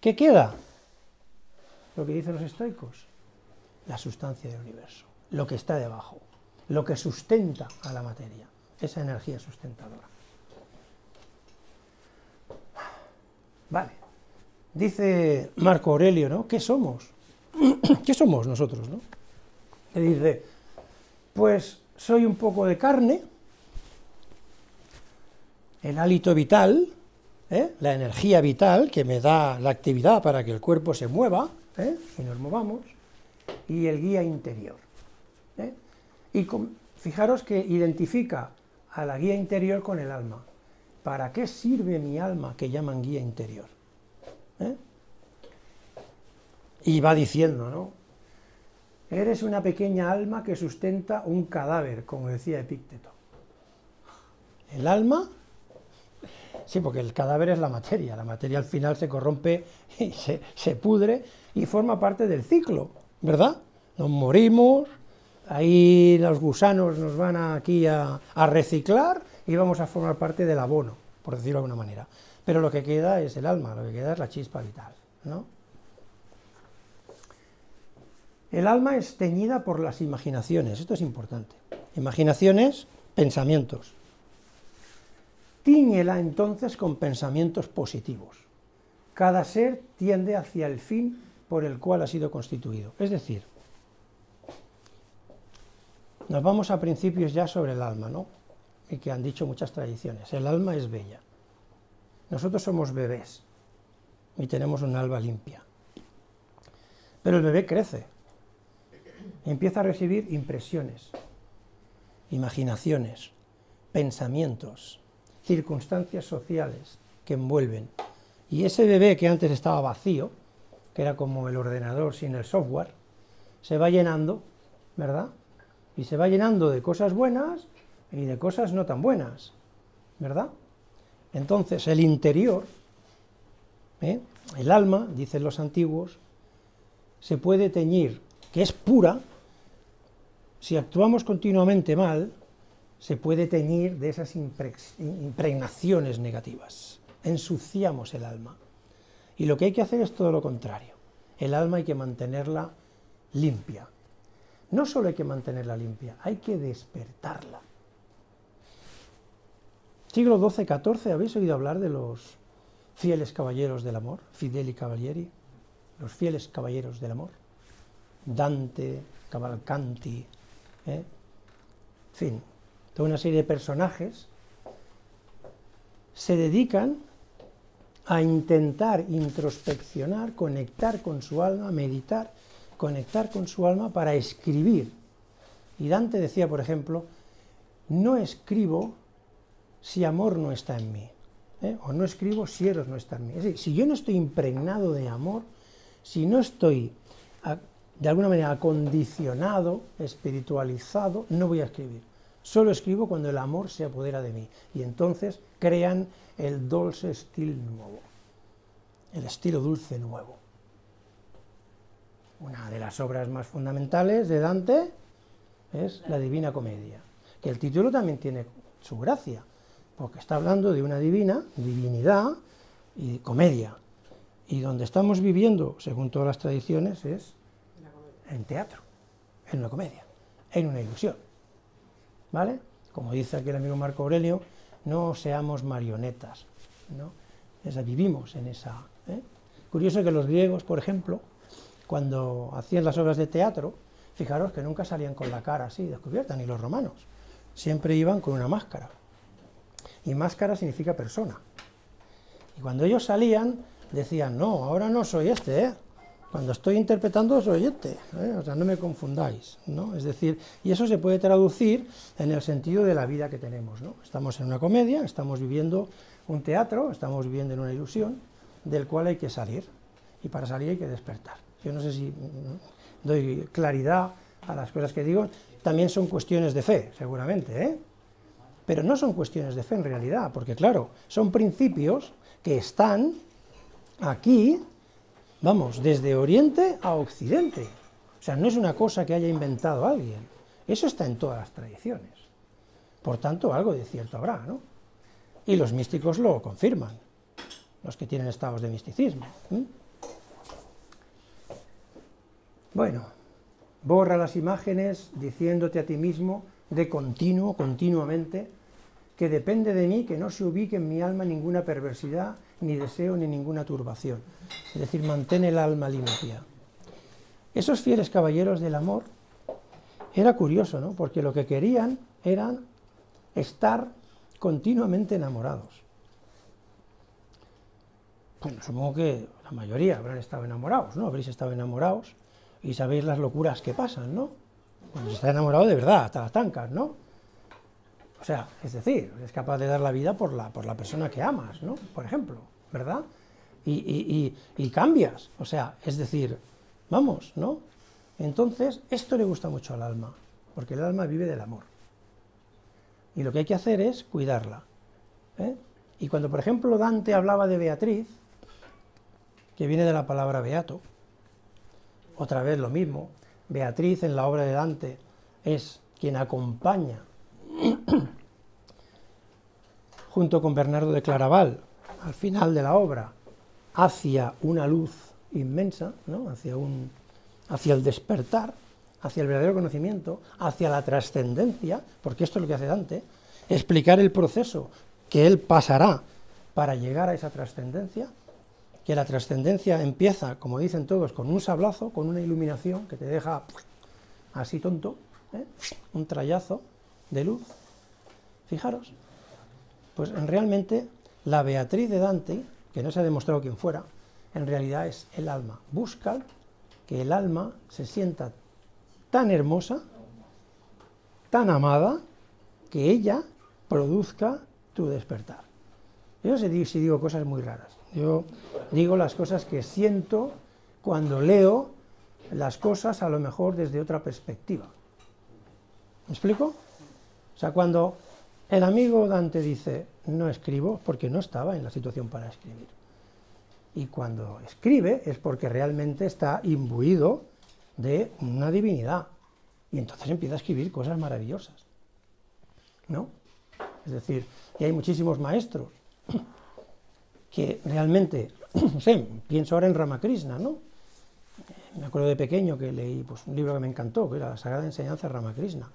¿qué queda? Lo que dicen los estoicos, la sustancia del universo, lo que está debajo, lo que sustenta a la materia, esa energía sustentadora. Vale, dice Marco Aurelio, ¿no? ¿Qué somos? ¿Qué somos nosotros, no? Le dice, pues soy un poco de carne, el hálito vital, la energía vital que me da la actividad para que el cuerpo se mueva, y nos movamos, y el guía interior. Y fijaros que identifica a la guía interior con el alma. ¿Para qué sirve mi alma que llaman guía interior? Y va diciendo, ¿no? Eres una pequeña alma que sustenta un cadáver, como decía Epícteto. El alma, sí, porque el cadáver es la materia al final se corrompe y se pudre y forma parte del ciclo, ¿verdad? Nos morimos, ahí los gusanos nos van aquí a reciclar y vamos a formar parte del abono, por decirlo de alguna manera. Pero lo que queda es el alma, lo que queda es la chispa vital, ¿no? El alma es teñida por las imaginaciones, esto es importante. Imaginaciones, pensamientos. Tíñela entonces con pensamientos positivos. Cada ser tiende hacia el fin por el cual ha sido constituido. Es decir, nos vamos a principios ya sobre el alma, ¿no? Y que han dicho muchas tradiciones. El alma es bella. Nosotros somos bebés y tenemos un alma limpia. Pero el bebé crece. Empieza a recibir impresiones, imaginaciones, pensamientos, circunstancias sociales que envuelven. Y ese bebé que antes estaba vacío, que era como el ordenador sin el software, se va llenando, ¿verdad? Y se va llenando de cosas buenas y de cosas no tan buenas, ¿verdad? Entonces el interior, el alma, dicen los antiguos, se puede teñir, que es pura. Si actuamos continuamente mal, se puede teñir de esas impregnaciones negativas. Ensuciamos el alma. Y lo que hay que hacer es todo lo contrario. El alma hay que mantenerla limpia. No solo hay que mantenerla limpia, hay que despertarla. Siglo XII-XIV, ¿habéis oído hablar de los fieles caballeros del amor? Fideli Cavalieri, los fieles caballeros del amor. Dante, Cavalcanti, en fin, toda una serie de personajes se dedican a intentar introspeccionar, conectar con su alma, meditar, conectar con su alma para escribir. Y Dante decía, por ejemplo, no escribo si amor no está en mí, o no escribo si Eros no está en mí. Es decir, si yo no estoy impregnado de amor, si no estoy de alguna manera acondicionado, espiritualizado, no voy a escribir. Solo escribo cuando el amor se apodera de mí. Y entonces crean el dolce stil nuevo, el estilo dulce nuevo. Una de las obras más fundamentales de Dante es la Divina Comedia, que el título también tiene su gracia, porque está hablando de una divinidad y comedia. Y donde estamos viviendo, según todas las tradiciones, es en teatro, en una comedia, en una ilusión, ¿vale? Como dice aquí el amigo Marco Aurelio, no seamos marionetas, ¿no? Vivimos en esa... Curioso que los griegos, por ejemplo, cuando hacían las obras de teatro, fijaros que nunca salían con la cara así descubierta, ni los romanos, siempre iban con una máscara, y máscara significa persona, y cuando ellos salían, decían, no, ahora no soy este, cuando estoy interpretando soy este, o sea, no me confundáis, ¿no? Es decir, y eso se puede traducir en el sentido de la vida que tenemos, ¿no? Estamos en una comedia, estamos viviendo un teatro, estamos viviendo en una ilusión, del cual hay que salir, y para salir hay que despertar. Yo no sé si doy claridad a las cosas que digo, también son cuestiones de fe, seguramente, pero no son cuestiones de fe en realidad, porque claro, son principios que están aquí, vamos, desde Oriente a Occidente. O sea, no es una cosa que haya inventado alguien, eso está en todas las tradiciones. Por tanto, algo de cierto habrá, ¿no? Y los místicos lo confirman, los que tienen estados de misticismo. Bueno, borra las imágenes diciéndote a ti mismo de continuo, continuamente, que depende de mí que no se ubique en mi alma ninguna perversidad, ni deseo, ni ninguna turbación. Es decir, mantén el alma limpia. Esos fieles caballeros del amor, era curioso, ¿no? Porque lo que querían era estar continuamente enamorados. Bueno, supongo que la mayoría habrán estado enamorados, ¿no? Habréis estado enamorados y sabéis las locuras que pasan, ¿no? Cuando se está enamorado de verdad, hasta las tancas, ¿no? O sea, es decir, es capaz de dar la vida por la persona que amas, ¿no? Por ejemplo, ¿verdad? Y cambias, o sea, es decir, vamos, ¿no? Entonces, esto le gusta mucho al alma, porque el alma vive del amor. Y lo que hay que hacer es cuidarla. Y cuando, por ejemplo, Dante hablaba de Beatriz, que viene de la palabra beato, otra vez lo mismo, Beatriz en la obra de Dante es quien acompaña junto con Bernardo de Claraval al final de la obra hacia una luz inmensa, ¿no? hacia el despertar, hacia el verdadero conocimiento, hacia la trascendencia, porque esto es lo que hace Dante, explicar el proceso que él pasará para llegar a esa trascendencia, que la trascendencia empieza, como dicen todos, con un sablazo, con una iluminación que te deja así tonto, un trayazo de luz. Fijaros, pues realmente la Beatriz de Dante, que no se ha demostrado quién fuera, en realidad es el alma. Busca que el alma se sienta tan hermosa, tan amada, que ella produzca tu despertar. Yo no sé si digo cosas muy raras, yo digo las cosas que siento cuando leo las cosas a lo mejor desde otra perspectiva. ¿Me explico? O sea, cuando el amigo Dante dice, no escribo, porque no estaba en la situación para escribir. Y cuando escribe es porque realmente está imbuido de una divinidad. Y entonces empieza a escribir cosas maravillosas, ¿no? Es decir, y hay muchísimos maestros que realmente, no sé, pienso ahora en Ramakrishna, ¿no? Me acuerdo de pequeño que leí pues, un libro que me encantó, que era La Sagrada Enseñanza de Ramakrishna,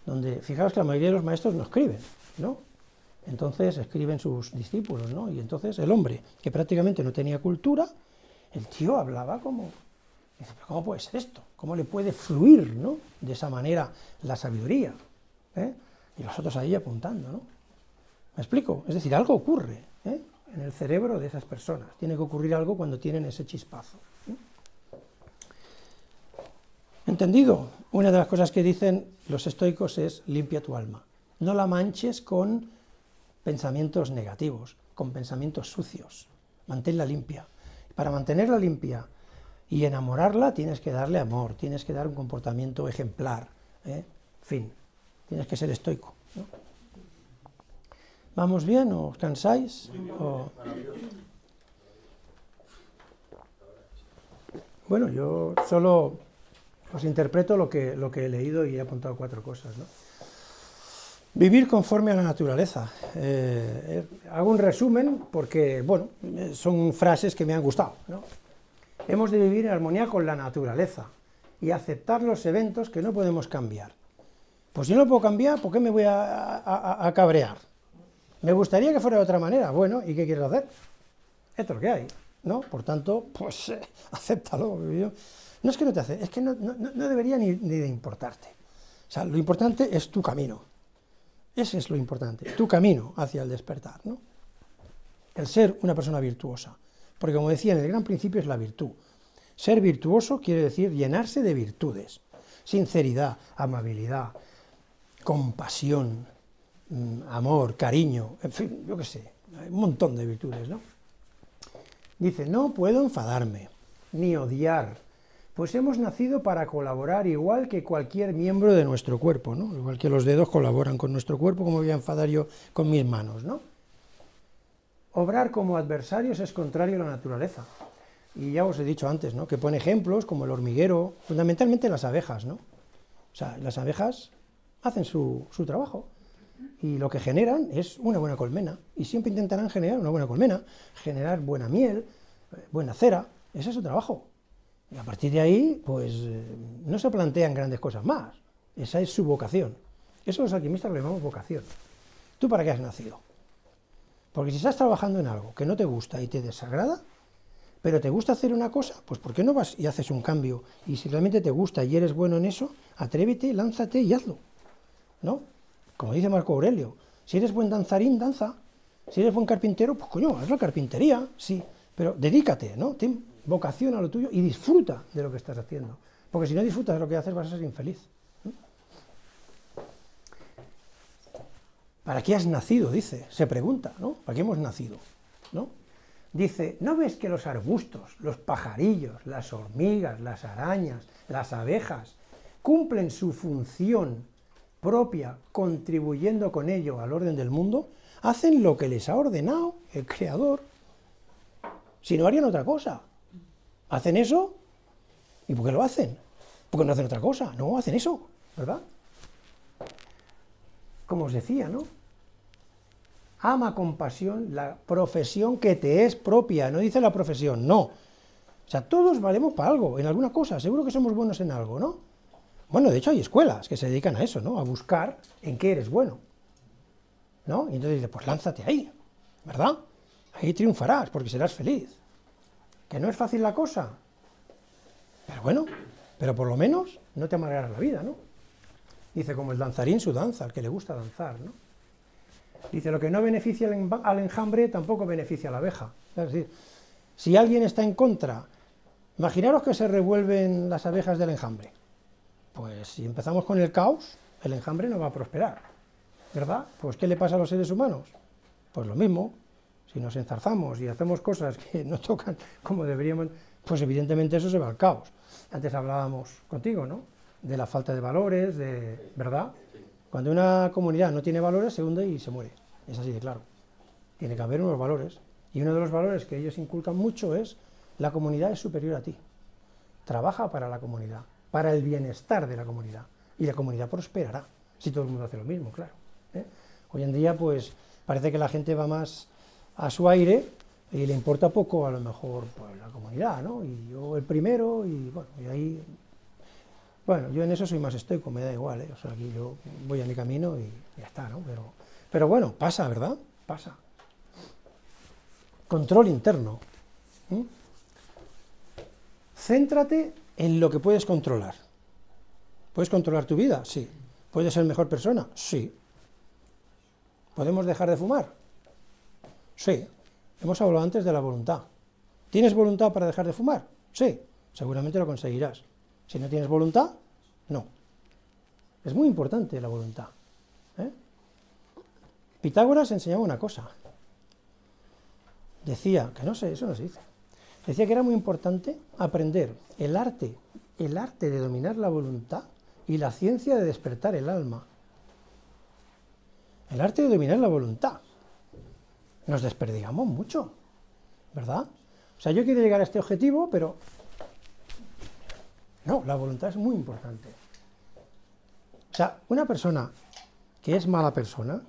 donde, fijaros que la mayoría de los maestros no escriben, ¿no? Entonces escriben sus discípulos, ¿no? Y entonces el hombre, que prácticamente no tenía cultura, el tío hablaba como, dice, ¿pero cómo puede ser esto? ¿Cómo le puede fluir, ¿no? De esa manera la sabiduría, y los otros ahí apuntando, ¿no? ¿Me explico? Es decir, algo ocurre, en el cerebro de esas personas. Tiene que ocurrir algo cuando tienen ese chispazo. ¿Entendido? Una de las cosas que dicen los estoicos es limpia tu alma. No la manches con pensamientos negativos, con pensamientos sucios. Manténla limpia. Para mantenerla limpia y enamorarla tienes que darle amor, tienes que dar un comportamiento ejemplar. En fin, tienes que ser estoico, ¿no? ¿Vamos bien o os cansáis? Bueno, yo solo os interpreto lo que he leído y he apuntado 4 cosas, ¿no? Vivir conforme a la naturaleza. Hago un resumen porque, bueno, son frases que me han gustado, ¿no? Hemos de vivir en armonía con la naturaleza, y aceptar los eventos que no podemos cambiar. Pues si no lo puedo cambiar, ¿por qué me voy a cabrear? Me gustaría que fuera de otra manera. Bueno, ¿y qué quieres hacer? Esto es lo que hay, ¿no? Por tanto, pues acéptalo. No es que no te hace, es que no debería ni de importarte. O sea, lo importante es tu camino. Ese es lo importante, tu camino hacia el despertar, ¿no? El ser una persona virtuosa. Porque como decía, en el gran principio es la virtud. Ser virtuoso quiere decir llenarse de virtudes. Sinceridad, amabilidad, compasión, amor, cariño, en fin, yo qué sé, un montón de virtudes, ¿no? Dice, no puedo enfadarme, ni odiar, pues hemos nacido para colaborar igual que cualquier miembro de nuestro cuerpo, ¿no? Igual que los dedos colaboran con nuestro cuerpo, ¿cómo voy a enfadar yo con mis manos, ¿no? Obrar como adversarios es contrario a la naturaleza. Y ya os he dicho antes, ¿no? Que pone ejemplos como el hormiguero, fundamentalmente las abejas, ¿no? O sea, las abejas hacen su trabajo y lo que generan es una buena colmena y siempre intentarán generar una buena colmena, generar buena miel, buena cera, ese es su trabajo. Y a partir de ahí, pues no se plantean grandes cosas más, esa es su vocación. Eso los alquimistas lo llamamos vocación. ¿Tú para qué has nacido? Porque si estás trabajando en algo que no te gusta y te desagrada, pero te gusta hacer una cosa, pues ¿por qué no vas y haces un cambio? Y si realmente te gusta y eres bueno en eso, atrévete, lánzate y hazlo, ¿no? Como dice Marco Aurelio, si eres buen danzarín, danza. Si eres buen carpintero, pues coño, haz la carpintería, sí, pero dedícate, ¿no? Ten vocación a lo tuyo y disfruta de lo que estás haciendo. Porque si no disfrutas de lo que haces, vas a ser infeliz. ¿Para qué has nacido? Dice, se pregunta, ¿no? ¿Para qué hemos nacido? ¿No? Dice, ¿no ves que los arbustos, los pajarillos, las hormigas, las arañas, las abejas, cumplen su función propia, contribuyendo con ello al orden del mundo? Hacen lo que les ha ordenado el Creador. Si no, harían otra cosa. Hacen eso, ¿y por qué lo hacen? Porque no hacen otra cosa, no, hacen eso, ¿verdad? Como os decía, ¿no? Ama con pasión la profesión que te es propia, no dice la profesión, no. O sea, todos valemos para algo, en alguna cosa, seguro que somos buenos en algo, ¿no? Bueno, de hecho hay escuelas que se dedican a eso, ¿no? A buscar en qué eres bueno, ¿no? Y entonces dice, pues lánzate ahí, ¿verdad? Ahí triunfarás, porque serás feliz. ¿Que no es fácil la cosa? Pero bueno, pero por lo menos no te amargarás la vida, ¿no? Dice, como el danzarín su danza, al que le gusta danzar, ¿no? Dice, lo que no beneficia al enjambre tampoco beneficia a la abeja. Es decir, si alguien está en contra, imaginaros que se revuelven las abejas del enjambre. Pues si empezamos con el caos, el enjambre no va a prosperar, ¿verdad? Pues ¿qué le pasa a los seres humanos? Pues lo mismo, si nos enzarzamos y hacemos cosas que no tocan como deberíamos, pues evidentemente eso se va al caos. Antes hablábamos contigo, ¿no? De la falta de valores, ¿verdad? Cuando una comunidad no tiene valores, se hunde y se muere. Es así de claro. Tiene que haber unos valores. Y uno de los valores que ellos inculcan mucho es, la comunidad es superior a ti. Trabaja para la comunidad, para el bienestar de la comunidad. Y la comunidad prosperará, si todo el mundo hace lo mismo, claro. Hoy en día, pues, parece que la gente va más a su aire y le importa poco, a lo mejor, pues, la comunidad, ¿no? Y yo el primero, y bueno, y ahí... Bueno, yo en eso soy más estoico, me da igual, ¿eh? O sea, aquí yo voy a mi camino y ya está, ¿no? Pero bueno, pasa, ¿verdad? Pasa. Control interno. Céntrate en lo que puedes controlar. ¿Puedes controlar tu vida? Sí. ¿Puedes ser mejor persona? Sí. ¿Podemos dejar de fumar? Sí. Hemos hablado antes de la voluntad. ¿Tienes voluntad para dejar de fumar? Sí. Seguramente lo conseguirás. Si no tienes voluntad, no. Es muy importante la voluntad. Pitágoras enseñaba una cosa. Decía, que no sé, eso no se dice. Decía que era muy importante aprender el arte de dominar la voluntad y la ciencia de despertar el alma. El arte de dominar la voluntad. Nos desperdigamos mucho, ¿verdad? O sea, yo quiero llegar a este objetivo, pero... No, la voluntad es muy importante. O sea, una persona que es mala persona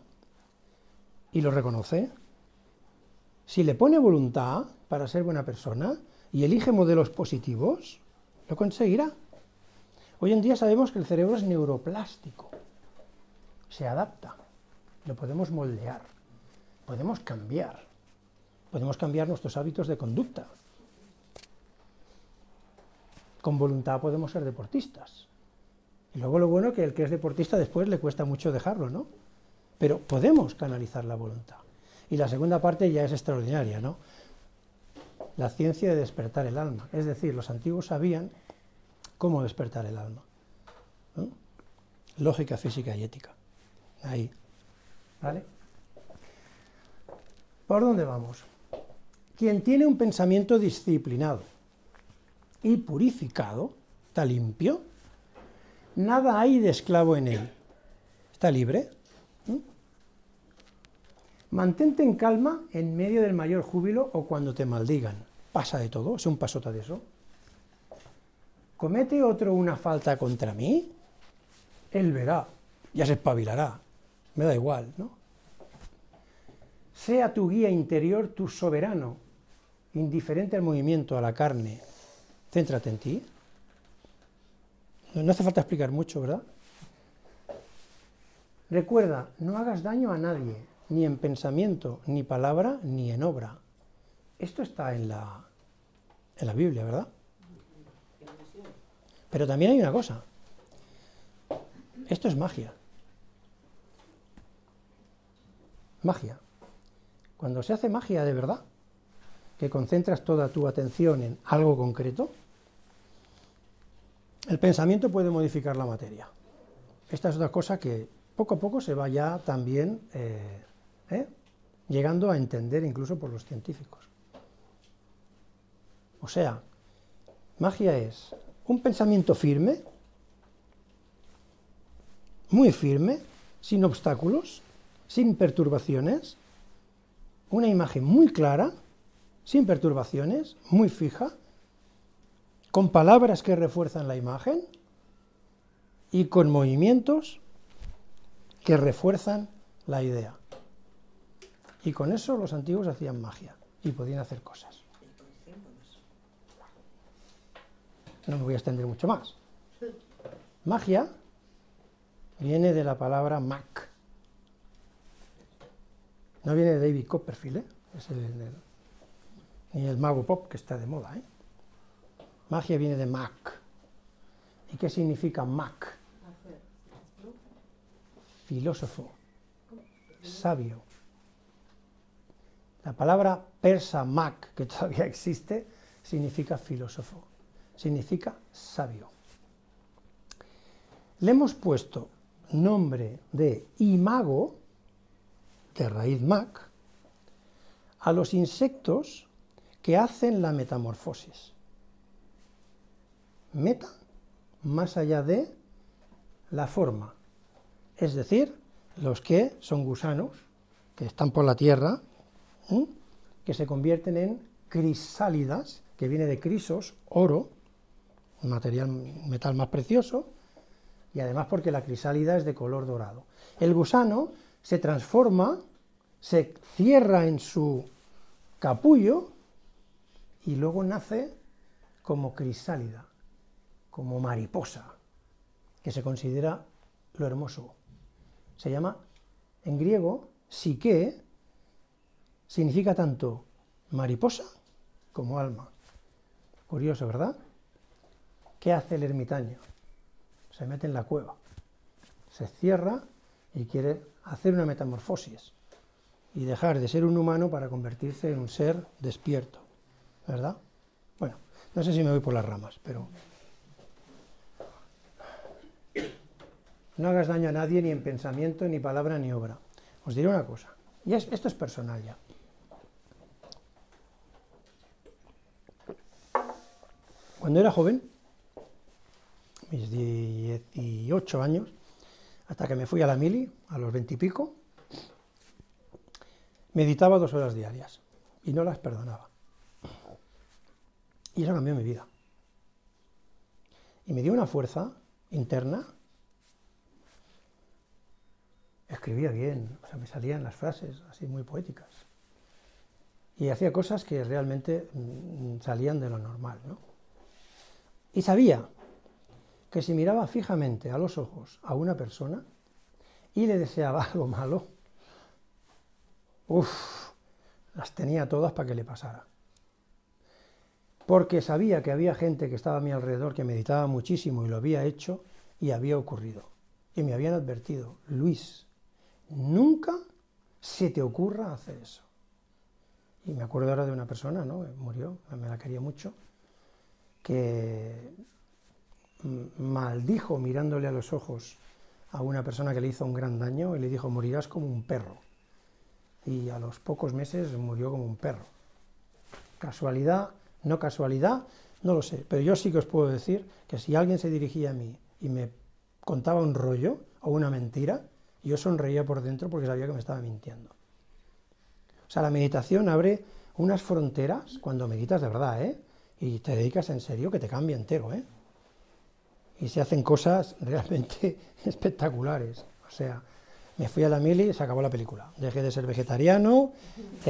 y lo reconoce, si le pone voluntad para ser buena persona y elige modelos positivos, lo conseguirá. Hoy en día sabemos que el cerebro es neuroplástico, se adapta, lo podemos moldear, podemos cambiar nuestros hábitos de conducta. Con voluntad podemos ser deportistas. Y luego lo bueno es que el que es deportista después le cuesta mucho dejarlo, ¿no? Pero podemos canalizar la voluntad. Y la segunda parte ya es extraordinaria, ¿no? La ciencia de despertar el alma. Es decir, los antiguos sabían cómo despertar el alma, ¿no? Lógica, física y ética. Ahí. ¿Vale? ¿Por dónde vamos? Quien tiene un pensamiento disciplinado y purificado, está limpio, nada hay de esclavo en él, está libre. Mantente en calma en medio del mayor júbilo o cuando te maldigan. Pasa de todo, es un pasota de eso. ¿Comete otro una falta contra mí? Él verá, ya se espabilará, me da igual, ¿no? Sea tu guía interior tu soberano, indiferente al movimiento, a la carne. Céntrate en ti. No hace falta explicar mucho, ¿verdad? Recuerda, no hagas daño a nadie, ni en pensamiento, ni palabra, ni en obra. Esto está en la Biblia, ¿verdad? Pero también hay una cosa. Esto es magia. Magia. Cuando se hace magia de verdad, que concentras toda tu atención en algo concreto, el pensamiento puede modificar la materia. Esta es otra cosa que poco a poco se va ya también llegando a entender incluso por los científicos. O sea, magia es un pensamiento firme, muy firme, sin obstáculos, sin perturbaciones, una imagen muy clara, sin perturbaciones, muy fija, con palabras que refuerzan la imagen y con movimientos que refuerzan la idea. Y con eso los antiguos hacían magia y podían hacer cosas. No me voy a extender mucho más. Magia viene de la palabra mag. No viene de David Copperfield, ¿eh? Ni el mago pop que está de moda, ¿eh? Magia viene de mag. ¿Y qué significa mag? Filósofo, sabio. La palabra persa mag, que todavía existe, significa filósofo, significa sabio. Le hemos puesto nombre de imago, de raíz mag, a los insectos que hacen la metamorfosis. Meta, más allá de la forma, es decir, los que son gusanos, que están por la tierra, que se convierten en crisálidas, que viene de crisos, oro, un metal más precioso, y además porque la crisálida es de color dorado. El gusano se transforma, se cierra en su capullo y luego nace como crisálida, como mariposa, que se considera lo hermoso. Se llama, en griego, psique, significa tanto mariposa como alma. Curioso, ¿verdad? ¿Qué hace el ermitaño? Se mete en la cueva, se cierra y quiere hacer una metamorfosis y dejar de ser un humano para convertirse en un ser despierto, ¿verdad? Bueno, no sé si me voy por las ramas, pero no hagas daño a nadie ni en pensamiento, ni palabra, ni obra. Os diré una cosa, y esto es personal ya. Cuando era joven, mis 18 años, hasta que me fui a la mili, a los 20 y pico, meditaba 2 horas diarias y no las perdonaba. Y eso cambió mi vida. Y me dio una fuerza interna. Escribía bien, o sea, me salían las frases así muy poéticas. Y hacía cosas que realmente salían de lo normal, ¿no? Y sabía que si miraba fijamente a los ojos a una persona y le deseaba algo malo, las tenía todas para que le pasara. Porque sabía que había gente que estaba a mi alrededor que meditaba muchísimo y lo había hecho y había ocurrido. Y me habían advertido, Luis, nunca se te ocurra hacer eso. Y me acuerdo ahora de una persona, ¿no?, que murió, me la quería mucho, que maldijo mirándole a los ojos a una persona que le hizo un gran daño y le dijo, morirás como un perro. Y a los pocos meses murió como un perro. Casualidad, no casualidad, no lo sé, pero yo sí que os puedo decir que si alguien se dirigía a mí y me contaba un rollo o una mentira, yo sonreía por dentro porque sabía que me estaba mintiendo. O sea, la meditación abre unas fronteras cuando meditas de verdad, y te dedicas en serio, que te cambia entero, y se hacen cosas realmente espectaculares. O sea, me fui a la mili y se acabó la película. Dejé de ser vegetariano y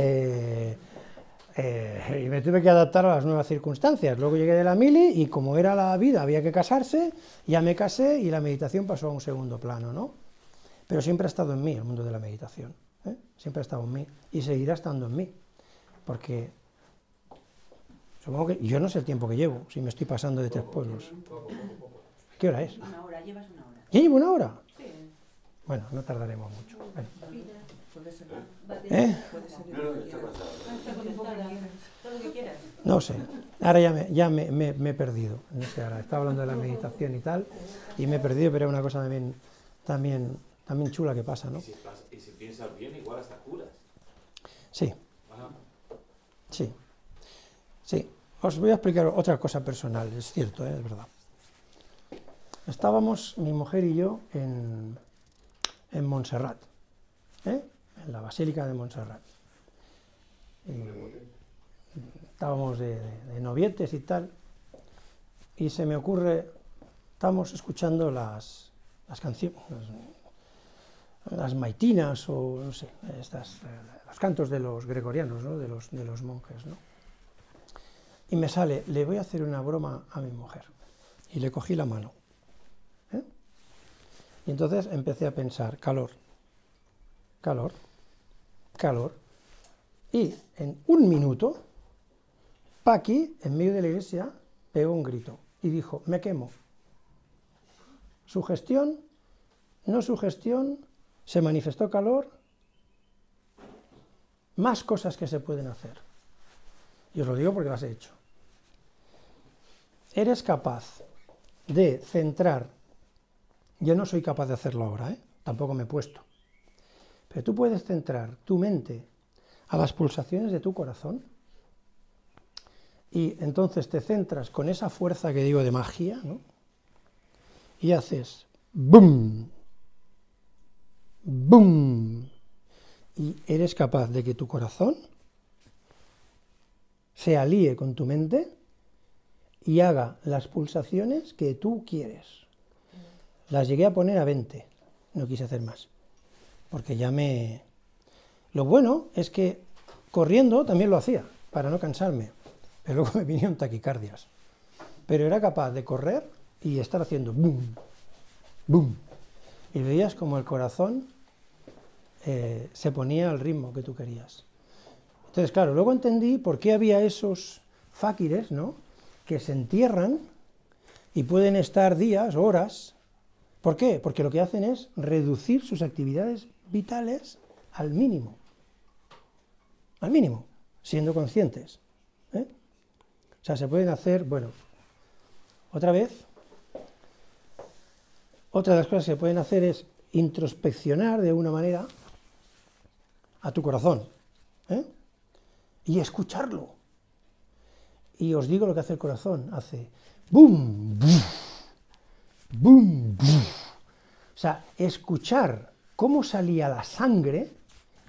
me tuve que adaptar a las nuevas circunstancias. Luego llegué de la mili y como era la vida, había que casarse, ya me casé y la meditación pasó a un segundo plano, ¿no? Pero siempre ha estado en mí el mundo de la meditación, siempre ha estado en mí y seguirá estando en mí, porque supongo que yo no sé el tiempo que llevo, si me estoy pasando de 3 pueblos. ¿Qué hora es? Una hora, llevas una hora. ¿Ya llevo una hora? Sí. Bueno, no tardaremos mucho. Bueno. Puede ser. Puede ser. Está conectada. Todo lo que quieras. No sé, ahora ya me he perdido. No sé, ahora estaba hablando de la meditación y tal, y me he perdido, pero es una cosa también chula que pasa, ¿no? Y si piensas bien, igual hasta curas. Sí. Sí. Sí. Os voy a explicar otra cosa personal, es cierto, es verdad. Estábamos, mi mujer y yo, en Montserrat, en la Basílica de Montserrat. Y estábamos de novietes y tal, y se me ocurre, estamos escuchando las canciones, las maitinas, o no sé, los cantos de los gregorianos, ¿no?, de los monjes, ¿no? Y me sale, le voy a hacer una broma a mi mujer, y le cogí la mano. Y entonces empecé a pensar, calor, calor, calor, y en un minuto, Paqui, en medio de la iglesia, pegó un grito y dijo, me quemo. Sugestión, no sugestión, se manifestó calor, más cosas que se pueden hacer. Y os lo digo porque las he hecho. Eres capaz de centrar, yo no soy capaz de hacerlo ahora, tampoco me he puesto, pero tú puedes centrar tu mente a las pulsaciones de tu corazón y entonces te centras con esa fuerza que digo de magia, ¿no?, y haces ¡bum! ¡Bum! Y eres capaz de que tu corazón se alíe con tu mente y haga las pulsaciones que tú quieres. Las llegué a poner a 20, no quise hacer más, porque ya me... Lo bueno es que corriendo también lo hacía, para no cansarme, pero luego me vinieron taquicardias. Pero era capaz de correr y estar haciendo boom, boom, y veías como el corazón se ponía al ritmo que tú querías. Entonces, claro, luego entendí por qué había esos fáquires, ¿no?, que se entierran y pueden estar días, horas. ¿Por qué? Porque lo que hacen es reducir sus actividades vitales al mínimo, siendo conscientes. O sea, se pueden hacer, bueno, otra vez, otra de las cosas que se pueden hacer es introspeccionar de una manera a tu corazón, y escucharlo. Y os digo lo que hace el corazón, hace boom, boom, boom. O sea, escuchar cómo salía la sangre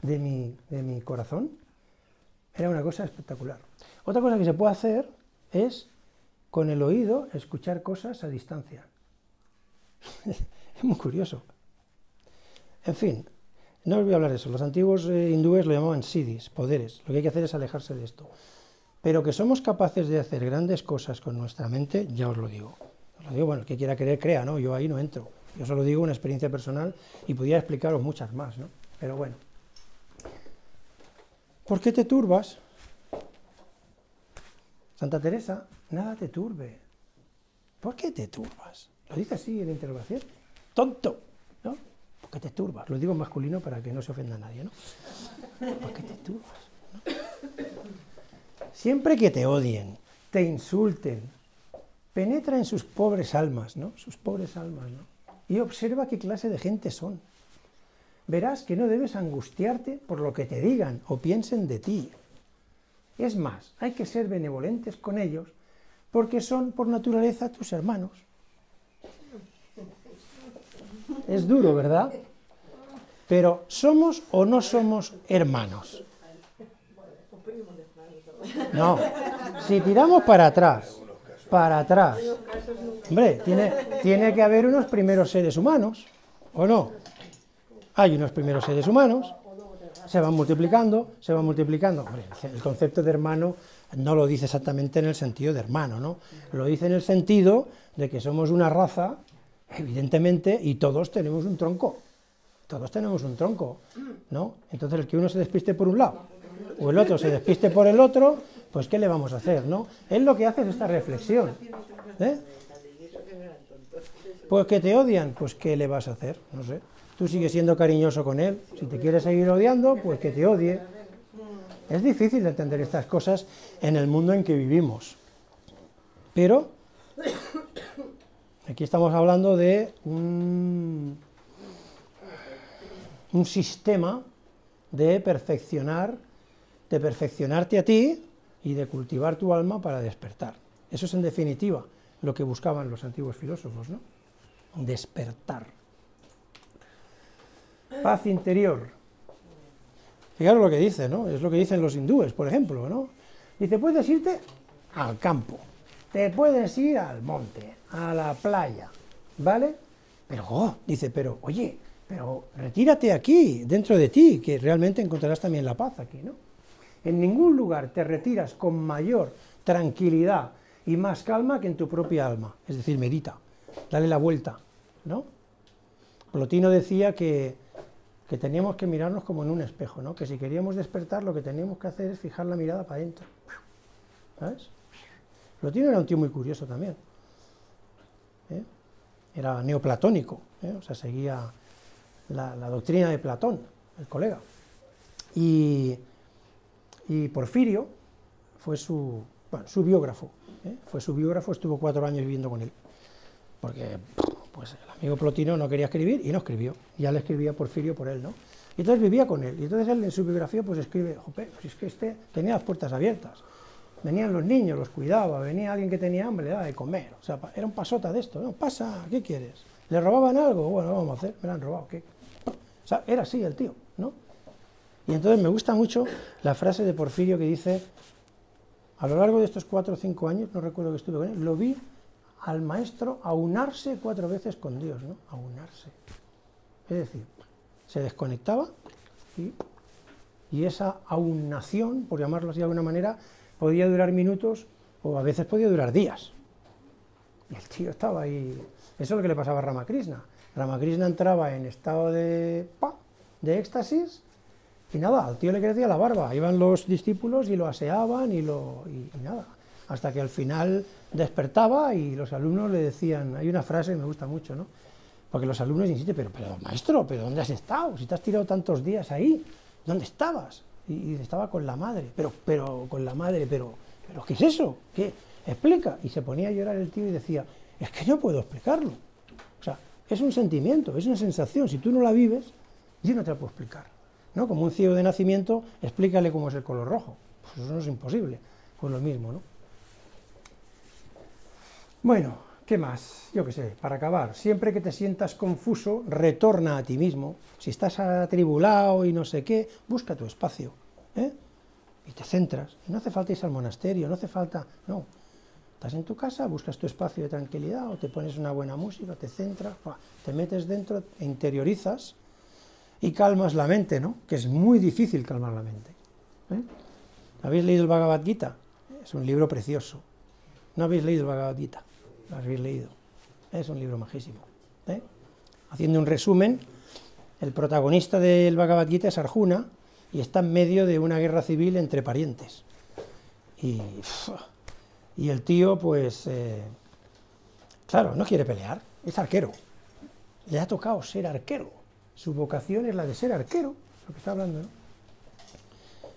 de mi corazón era una cosa espectacular. Otra cosa que se puede hacer es, con el oído, escuchar cosas a distancia. Es muy curioso. En fin, no os voy a hablar de eso. Los antiguos hindúes lo llamaban siddhis, poderes. Lo que hay que hacer es alejarse de esto. Pero que somos capaces de hacer grandes cosas con nuestra mente, ya os lo digo. Lo digo, bueno, el que quiera creer, crea, ¿no? Yo ahí no entro. Yo solo digo una experiencia personal y podría explicaros muchas más, ¿no? Pero bueno. ¿Por qué te turbas? Santa Teresa, nada te turbe. ¿Por qué te turbas? Lo dice así en la interrogación. Tonto, ¿no? ¿Por qué te turbas? Lo digo en masculino para que no se ofenda a nadie, ¿no? ¿Por qué te turbas? ¿No? Siempre que te odien, te insulten, penetra en sus pobres almas, ¿no? Sus pobres almas, ¿no? Y observa qué clase de gente son. Verás que no debes angustiarte por lo que te digan o piensen de ti. Es más, hay que ser benevolentes con ellos porque son por naturaleza tus hermanos. Es duro, ¿verdad? Pero ¿somos o no somos hermanos? No, si tiramos para atrás, hombre, tiene que haber unos primeros seres humanos, ¿o no? Hay unos primeros seres humanos, se van multiplicando. Hombre, el concepto de hermano no lo dice exactamente en el sentido de hermano, ¿no? Lo dice en el sentido de que somos una raza, evidentemente, y todos tenemos un tronco, ¿no? Entonces el que uno se despiste por un lado, o el otro se despiste por el otro, pues ¿qué le vamos a hacer, no? Él lo que hace es esta reflexión, ¿eh? Pues que te odian, pues ¿qué le vas a hacer? No sé. Tú sigues siendo cariñoso con él. Si te quieres seguir odiando, pues que te odie. Es difícil de entender estas cosas en el mundo en que vivimos. Pero aquí estamos hablando de un sistema de perfeccionarte a ti y de cultivar tu alma para despertar. Eso es en definitiva lo que buscaban los antiguos filósofos, ¿no? Despertar. Paz interior. Fijaros lo que dice, ¿no? Es lo que dicen los hindúes, por ejemplo, ¿no? Dice, puedes irte al campo, te puedes ir al monte, a la playa, ¿vale? Pero, dice, pero, oye, pero retírate aquí, dentro de ti, que realmente encontrarás también la paz aquí, ¿no? En ningún lugar te retiras con mayor tranquilidad y más calma que en tu propia alma. Es decir, medita, dale la vuelta, ¿no? Plotino decía que teníamos que mirarnos como en un espejo, ¿no? Que si queríamos despertar, lo que teníamos que hacer es fijar la mirada para adentro, ¿sabes? Plotino era un tío muy curioso también, ¿eh? Era neoplatónico, ¿eh? O sea, seguía la doctrina de Platón, el colega. Y Porfirio fue su biógrafo, ¿eh? Fue su biógrafo, estuvo 4 años viviendo con él, porque pues el amigo Plotino no quería escribir y no escribió, ya le escribía Porfirio por él, ¿no? Y entonces vivía con él, y entonces él en su biografía pues escribe, jope, pues es que este tenía las puertas abiertas, venían los niños, los cuidaba, venía alguien que tenía hambre, le daba de comer, o sea, era un pasota de esto, ¿no? Pasa, ¿qué quieres? ¿Le robaban algo? Bueno, vamos a hacer, me lo han robado, ¿qué? O sea, era así el tío, ¿no? Y entonces me gusta mucho la frase de Porfirio que dice, a lo largo de estos 4 o 5 años, no recuerdo que estuve con él, lo vi al maestro aunarse 4 veces con Dios, ¿no? Aunarse. Es decir, se desconectaba y esa aunación, por llamarlo así de alguna manera, podía durar minutos o a veces podía durar días. Y el tío estaba ahí. Eso es lo que le pasaba a Ramakrishna. Ramakrishna entraba en estado de éxtasis y nada, al tío le crecía la barba. Iban los discípulos y lo aseaban y nada. Hasta que al final despertaba y los alumnos le decían, hay una frase que me gusta mucho, ¿no? Porque los alumnos insisten, pero maestro, ¿pero dónde has estado? Si te has tirado tantos días ahí, ¿dónde estabas? Y estaba con la madre, pero con la madre, pero ¿qué es eso? ¿Qué? Explica. Y se ponía a llorar el tío y decía, es que no puedo explicarlo. O sea, es un sentimiento, es una sensación, si tú no la vives, yo no te la puedo explicar, ¿no? Como un ciego de nacimiento, explícale cómo es el color rojo. Pues eso no es imposible, pues lo mismo, ¿no? Bueno, ¿qué más? Yo qué sé, para acabar, siempre que te sientas confuso, retorna a ti mismo. Si estás atribulado y no sé qué, busca tu espacio, ¿eh? Y te centras. Y no hace falta irse al monasterio, no hace falta, no. Estás en tu casa, buscas tu espacio de tranquilidad, o te pones una buena música, te centras, te metes dentro, interiorizas y calmas la mente, ¿no? Que es muy difícil calmar la mente, ¿eh? ¿Habéis leído el Bhagavad Gita? Es un libro precioso. ¿No habéis leído el Bhagavad Gita? ¿Lo habéis leído? Es un libro majísimo. Haciendo un resumen, el protagonista del Bhagavad Gita es Arjuna y está en medio de una guerra civil entre parientes. Y el tío, pues, claro, no quiere pelear, es arquero. Le ha tocado ser arquero. Su vocación es la de ser arquero, lo que está hablando, ¿no?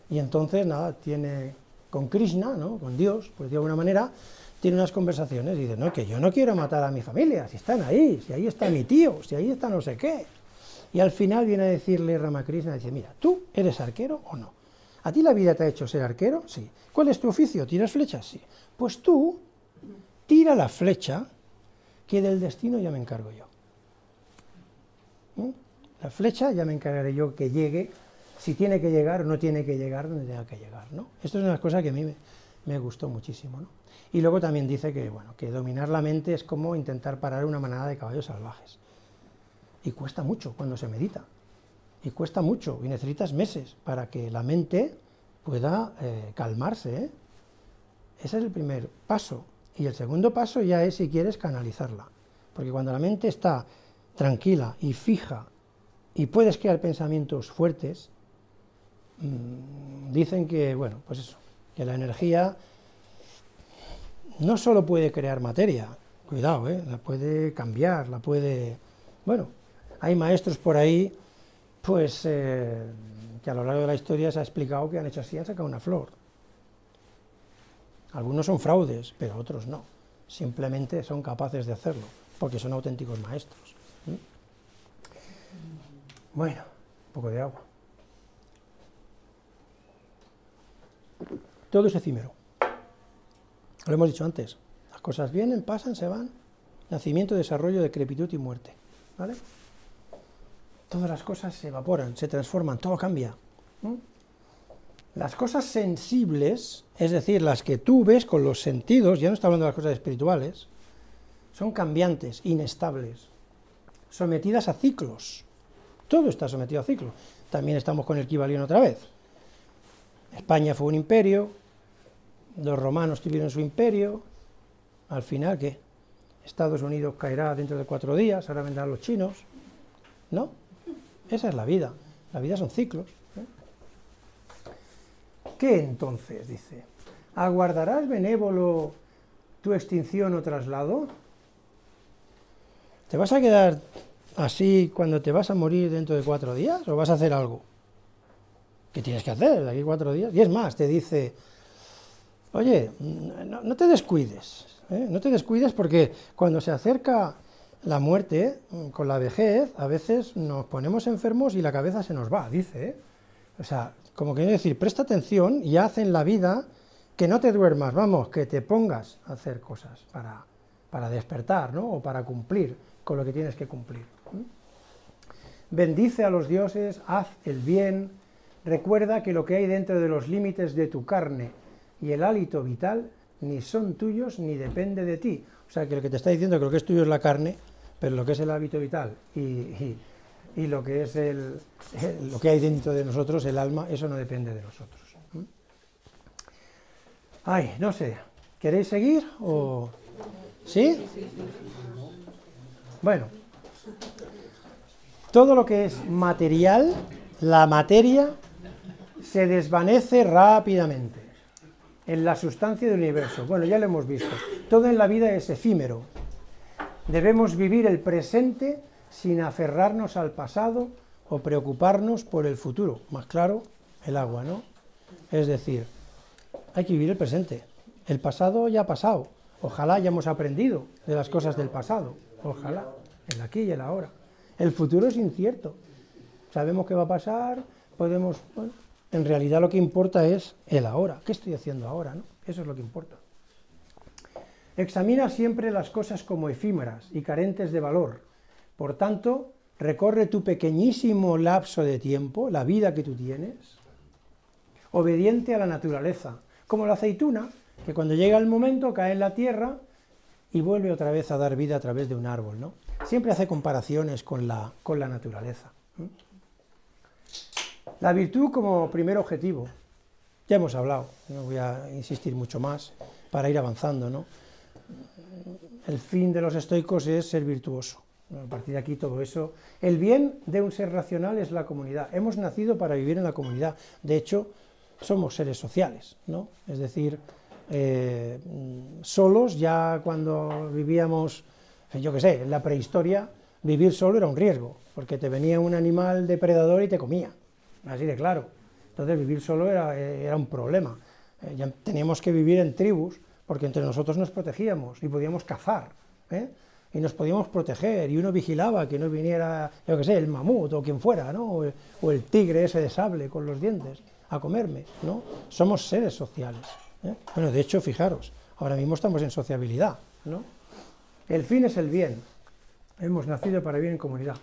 Y entonces, nada, tiene con Krishna, ¿no? Con Dios, pues de alguna manera, tiene unas conversaciones y dice, no, que yo no quiero matar a mi familia, si están ahí, si ahí está mi tío, si ahí está no sé qué. Y al final viene a decirle Ramakrishna, dice, mira, ¿tú eres arquero o no? ¿A ti la vida te ha hecho ser arquero? Sí. ¿Cuál es tu oficio? ¿Tiras flechas? Sí. Pues tú, tira la flecha, que del destino ya me encargo yo. La flecha ya me encargaré yo que llegue, si tiene que llegar o no tiene que llegar donde tenga que llegar, ¿no? Esto es una cosa que a mí me gustó muchísimo, ¿no? Y luego también dice que, bueno, que dominar la mente es como intentar parar una manada de caballos salvajes. Y cuesta mucho cuando se medita. Y cuesta mucho, y necesitas meses para que la mente pueda calmarse, ¿eh? Ese es el primer paso. Y el segundo paso ya es, si quieres, canalizarla. Porque cuando la mente está tranquila y fija y puedes crear pensamientos fuertes, dicen que, bueno, pues eso, que la energía no solo puede crear materia, cuidado, la puede cambiar, la puede... Bueno, hay maestros por ahí, pues, que a lo largo de la historia se ha explicado que han hecho así, han sacado una flor. Algunos son fraudes, pero otros no. Simplemente son capaces de hacerlo, porque son auténticos maestros. Bueno, un poco de agua. Todo es efímero. Lo hemos dicho antes. Las cosas vienen, pasan, se van. Nacimiento, desarrollo, decrepitud y muerte. ¿Vale? Todas las cosas se evaporan, se transforman, todo cambia. Las cosas sensibles, es decir, las que tú ves con los sentidos, ya no está hablando de las cosas espirituales, son cambiantes, inestables, sometidas a ciclos. Todo está sometido a ciclos. También estamos con el Kybalión otra vez. España fue un imperio, los romanos tuvieron su imperio, al final, ¿qué? Estados Unidos caerá dentro de 4 días, ahora vendrán los chinos, ¿no? Esa es la vida son ciclos. ¿Qué entonces? Dice, ¿aguardarás benévolo tu extinción o traslado? ¿Te vas a quedar así cuando te vas a morir dentro de 4 días o vas a hacer algo? ¿Qué tienes que hacer de aquí a 4 días? Y es más, te dice, oye, no te descuides, no te descuides porque cuando se acerca la muerte, con la vejez, a veces nos ponemos enfermos y la cabeza se nos va, dice, O sea, como quiere decir, presta atención y haz en la vida que no te duermas, vamos, que te pongas a hacer cosas para despertar, ¿no? O para cumplir con lo que tienes que cumplir. Bendice a los dioses, haz el bien, recuerda que lo que hay dentro de los límites de tu carne y el hálito vital ni son tuyos ni depende de ti. O sea, que lo que te está diciendo es que lo que es tuyo es la carne, pero lo que es el hábito vital y lo que es lo que hay dentro de nosotros, el alma, eso no depende de nosotros. Ay, no sé, ¿queréis seguir o...? ¿Sí? Bueno, todo lo que es material, la materia, se desvanece rápidamente en la sustancia del universo. Bueno, ya lo hemos visto. Todo en la vida es efímero. Debemos vivir el presente sin aferrarnos al pasado o preocuparnos por el futuro. Más claro, el agua, ¿no? Es decir, hay que vivir el presente. El pasado ya ha pasado. Ojalá hayamos aprendido de las cosas del pasado. Ojalá, el aquí y el ahora. El futuro es incierto. Sabemos qué va a pasar, podemos... Bueno, en realidad lo que importa es el ahora. ¿Qué estoy haciendo ahora, no? Eso es lo que importa. Examina siempre las cosas como efímeras y carentes de valor. Por tanto, recorre tu pequeñísimo lapso de tiempo, la vida que tú tienes, obediente a la naturaleza, como la aceituna, que cuando llega el momento cae en la tierra y vuelve otra vez a dar vida a través de un árbol, ¿no? Siempre hace comparaciones con la naturaleza. La virtud como primer objetivo. Ya hemos hablado, no voy a insistir mucho más para ir avanzando, ¿no? el fin de los estoicos es ser virtuoso. A partir de aquí todo eso. El bien de un ser racional es la comunidad. Hemos nacido para vivir en la comunidad. De hecho, somos seres sociales, ¿no? Es decir, solos, ya cuando vivíamos, yo qué sé, en la prehistoria, vivir solo era un riesgo, porque te venía un animal depredador y te comía, así de claro. Entonces vivir solo era un problema. Ya teníamos que vivir en tribus, porque entre nosotros nos protegíamos y podíamos cazar, y nos podíamos proteger, y uno vigilaba que no viniera, yo qué sé, el mamut o quien fuera, ¿no? O el tigre ese de sable con los dientes a comerme, ¿no? Somos seres sociales, Bueno, de hecho, fijaros, ahora mismo estamos en sociabilidad, ¿no? El fin es el bien, hemos nacido para vivir en comunidad.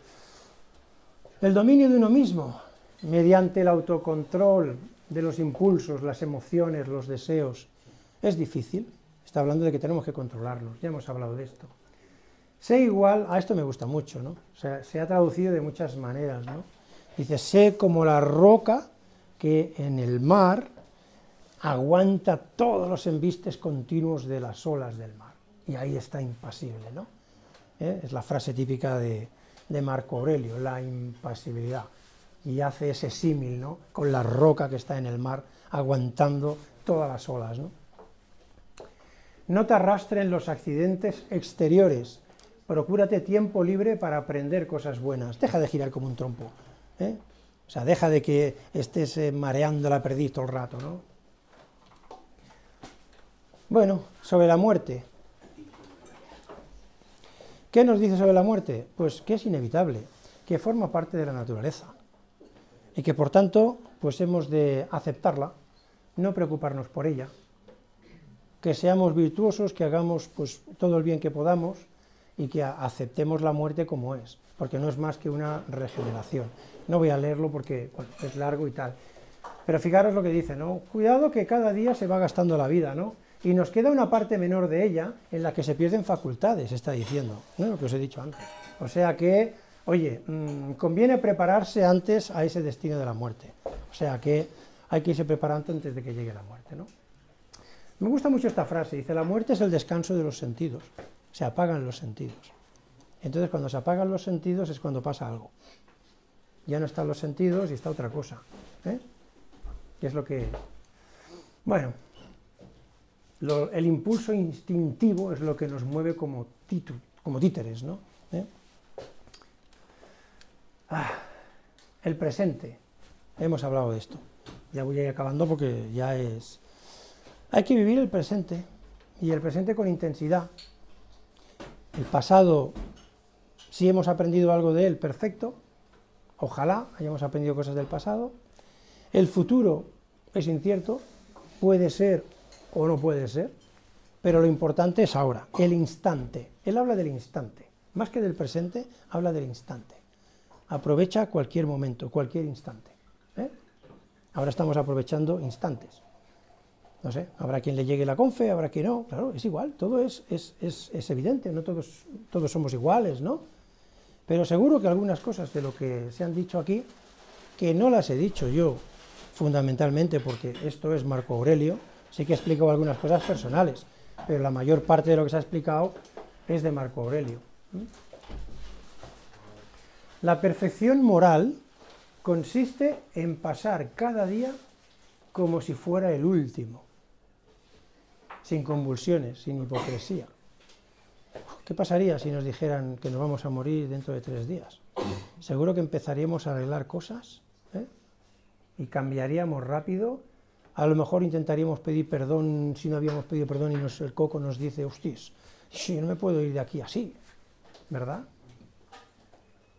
El dominio de uno mismo, mediante el autocontrol de los impulsos, las emociones, los deseos, es difícil. Está hablando de que tenemos que controlarlos, ya hemos hablado de esto. Sé igual, a esto me gusta mucho, ¿no? O sea, se ha traducido de muchas maneras, ¿no? Dice, sé como la roca que en el mar aguanta todos los embistes continuos de las olas del mar. Y ahí está impasible, ¿no? Es la frase típica de Marco Aurelio, la impasibilidad. Y hace ese símil, ¿no? Con la roca que está en el mar aguantando todas las olas, ¿no? No te arrastren los accidentes exteriores. Procúrate tiempo libre para aprender cosas buenas. Deja de girar como un trompo, O sea, deja de que estés mareando la perdiz todo el rato, ¿no? Bueno, sobre la muerte. ¿Qué nos dice sobre la muerte? Pues que es inevitable, que forma parte de la naturaleza y que por tanto pues hemos de aceptarla, no preocuparnos por ella, que seamos virtuosos, que hagamos pues todo el bien que podamos y que aceptemos la muerte como es, porque no es más que una regeneración. No voy a leerlo porque bueno, es largo y tal, pero fijaros lo que dice, ¿no? Cuidado que cada día se va gastando la vida, ¿no? Y nos queda una parte menor de ella en la que se pierden facultades, está diciendo, ¿no? Lo que os he dicho antes. O sea que, oye, conviene prepararse antes a ese destino de la muerte. O sea que hay que irse preparando antes de que llegue la muerte, ¿no? Me gusta mucho esta frase, dice, la muerte es el descanso de los sentidos, se apagan los sentidos. Entonces cuando se apagan los sentidos es cuando pasa algo. Ya no están los sentidos y está otra cosa, que es lo que... Bueno... el impulso instintivo es lo que nos mueve como títeres, ¿no? El presente, hemos hablado de esto, ya voy a ir acabando porque ya es... Hay que vivir el presente, y el presente con intensidad. El pasado, si hemos aprendido algo de él, perfecto, ojalá hayamos aprendido cosas del pasado. El futuro es incierto, puede ser o no puede ser, pero lo importante es ahora, el instante. Él habla del instante, más que del presente, habla del instante. Aprovecha cualquier momento, cualquier instante. Ahora estamos aprovechando instantes. No sé, habrá quien le llegue la confe, habrá quien no, claro, es igual, todo es evidente, no todos somos iguales, ¿no? Pero seguro que algunas cosas de lo que se han dicho aquí, que no las he dicho yo, fundamentalmente porque esto es Marco Aurelio, sí que he explicado algunas cosas personales, pero la mayor parte de lo que se ha explicado es de Marco Aurelio. La perfección moral consiste en pasar cada día como si fuera el último, sin convulsiones, sin hipocresía. ¿Qué pasaría si nos dijeran que nos vamos a morir dentro de 3 días? Seguro que empezaríamos a arreglar cosas, y cambiaríamos rápido. A lo mejor intentaríamos pedir perdón si no habíamos pedido perdón y el coco nos dice, hostias, si no me puedo ir de aquí así, ¿verdad?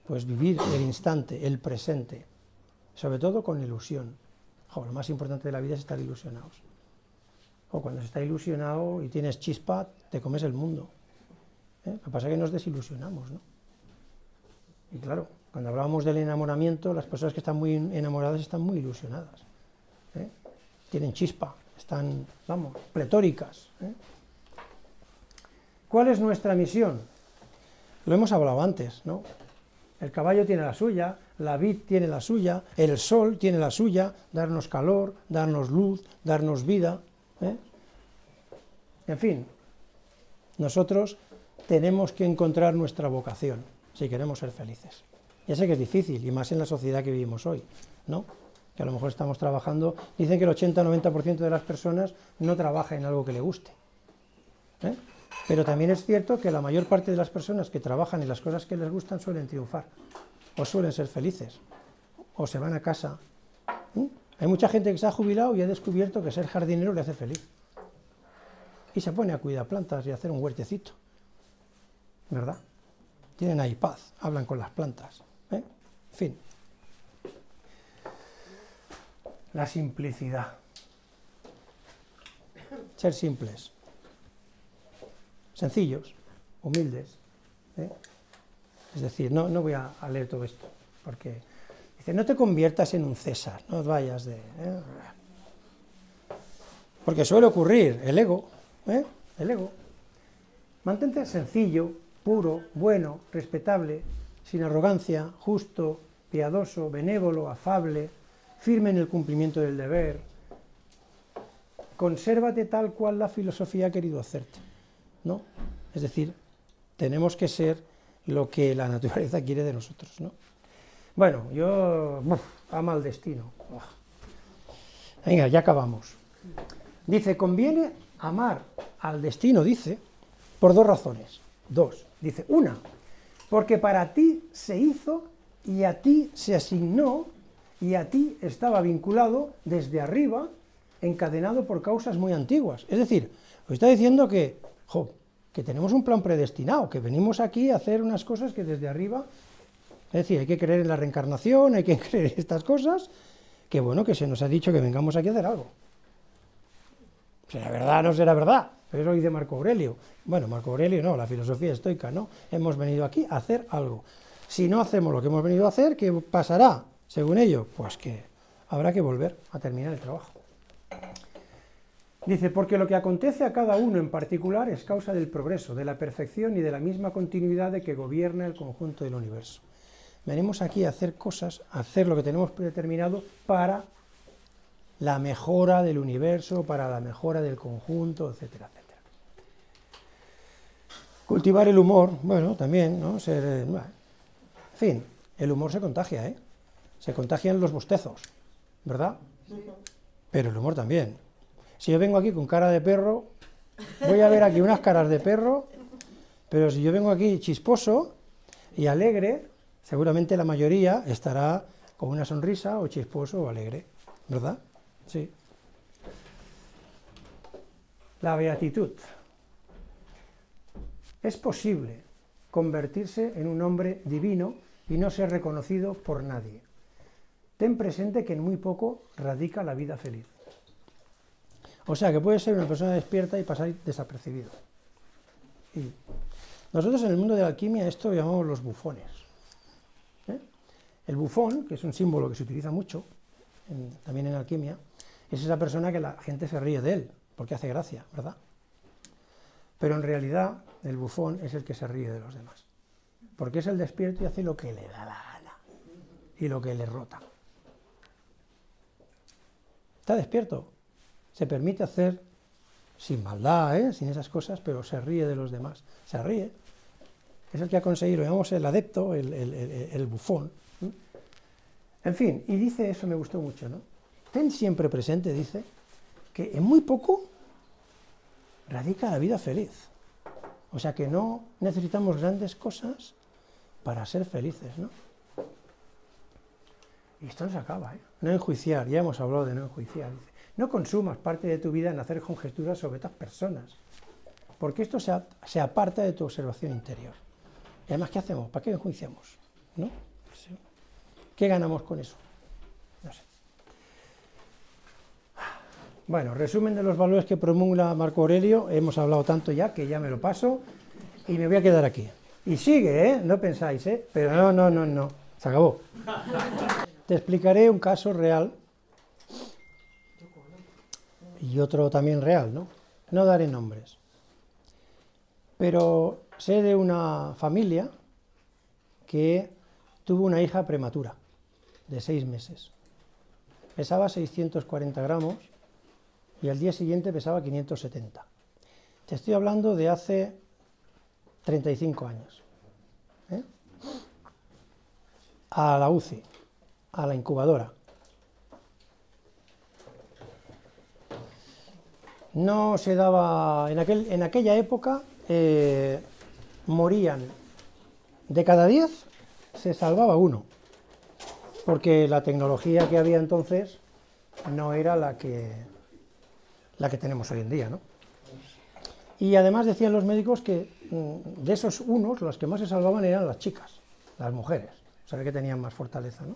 Pues vivir el instante, el presente, sobre todo con ilusión. Lo más importante de la vida es estar ilusionados. O cuando se está ilusionado y tienes chispa, te comes el mundo. Lo que pasa es que nos desilusionamos, ¿no? Y claro, cuando hablábamos del enamoramiento, las personas que están muy enamoradas están muy ilusionadas. Tienen chispa, están, vamos, pletóricas. ¿Cuál es nuestra misión? Lo hemos hablado antes, ¿no? El caballo tiene la suya, la vid tiene la suya, el sol tiene la suya, darnos calor, darnos luz, darnos vida. En fin, nosotros tenemos que encontrar nuestra vocación, si queremos ser felices. Ya sé que es difícil, y más en la sociedad que vivimos hoy, ¿no? Que a lo mejor estamos trabajando, dicen que el 80-90% de las personas no trabaja en algo que le guste, ¿eh? Pero también es cierto que la mayor parte de las personas que trabajan en las cosas que les gustan suelen triunfar, o suelen ser felices, o se van a casa. Hay mucha gente que se ha jubilado y ha descubierto que ser jardinero le hace feliz. Y se pone a cuidar plantas y a hacer un huertecito, ¿verdad? Tienen ahí paz, hablan con las plantas, ¿eh? En fin. La simplicidad. Ser simples. Sencillos, humildes, ¿eh? Es decir, no voy a leer todo esto, porque dice, no te conviertas en un César, no vayas de... Porque suele ocurrir, el ego, el ego. Mantente sencillo, puro, bueno, respetable, sin arrogancia, justo, piadoso, benévolo, afable, firme en el cumplimiento del deber. Consérvate tal cual la filosofía ha querido hacerte, ¿no? Es decir, tenemos que ser lo que la naturaleza quiere de nosotros, ¿no? Bueno, yo... ama al destino. Venga, ya acabamos. Dice, conviene amar al destino, dice, por dos razones. Dos. Dice, una, porque para ti se hizo y a ti se asignó y a ti estaba vinculado desde arriba, encadenado por causas muy antiguas. Es decir, os está diciendo que tenemos un plan predestinado, que venimos aquí a hacer unas cosas que desde arriba, es decir, hay que creer en la reencarnación, hay que creer en estas cosas, que bueno, que se nos ha dicho que vengamos aquí a hacer algo. ¿Será verdad o no será verdad? Pero eso dice Marco Aurelio. Bueno, Marco Aurelio no, la filosofía estoica, no. Hemos venido aquí a hacer algo. Si no hacemos lo que hemos venido a hacer, ¿qué pasará? Según ello, pues que habrá que volver a terminar el trabajo. Dice, porque lo que acontece a cada uno en particular es causa del progreso, de la perfección y de la misma continuidad de que gobierna el conjunto del universo. Venimos aquí a hacer cosas, a hacer lo que tenemos predeterminado para la mejora del universo, para la mejora del conjunto, etcétera, etcétera. Cultivar el humor, bueno, también, ¿no? En fin, el humor se contagia, ¿eh? Se contagian los bostezos, ¿verdad? Pero el humor también. Si yo vengo aquí con cara de perro, voy a ver aquí unas caras de perro, pero si yo vengo aquí chisposo y alegre, seguramente la mayoría estará con una sonrisa o chisposo o alegre, ¿verdad? Sí. La beatitud. Es posible convertirse en un hombre divino y no ser reconocido por nadie. Ten presente que en muy poco radica la vida feliz. O sea, que puedes ser una persona despierta y pasar desapercibido. Y nosotros en el mundo de la alquimia esto lo llamamos los bufones. El bufón, que es un símbolo que se utiliza mucho, también en alquimia, es esa persona que la gente se ríe de él, porque hace gracia, ¿verdad? Pero en realidad el bufón es el que se ríe de los demás, porque es el despierto y hace lo que le da la gana, y lo que le rota. Está despierto, se permite hacer, sin maldad, sin esas cosas, pero se ríe de los demás, se ríe. Es el que ha conseguido, lo llamamos el adepto, el bufón. En fin, y dice, eso me gustó mucho, ¿no? Ten siempre presente, dice, que en muy poco radica la vida feliz. O sea que no necesitamos grandes cosas para ser felices, ¿no? Y esto no se acaba, ¿eh? No enjuiciar, ya hemos hablado de no enjuiciar. Dice, no consumas parte de tu vida en hacer conjeturas sobre otras personas, porque esto se aparta de tu observación interior. Y además, ¿qué hacemos? ¿Para qué enjuiciamos? ¿No? Sí. ¿Qué ganamos con eso? No sé. Bueno, resumen de los valores que promulga Marco Aurelio. Hemos hablado tanto ya que ya me lo paso y me voy a quedar aquí. Y sigue, ¿eh? No pensáis, ¿eh? Pero no. Se acabó. Te explicaré un caso real y otro también real, ¿no? No daré nombres. Pero sé de una familia que tuvo una hija prematura, de 6 meses. Pesaba 640 gramos y al día siguiente pesaba 570. Te estoy hablando de hace 35 años. A la UCI, a la incubadora. No se daba, en aquella época morían de cada 10, se salvaba uno, porque la tecnología que había entonces no era la que tenemos hoy en día, ¿no? Y además decían los médicos que de esos unos, los que más se salvaban eran las chicas, las mujeres, o sea que tenían más fortaleza, ¿no?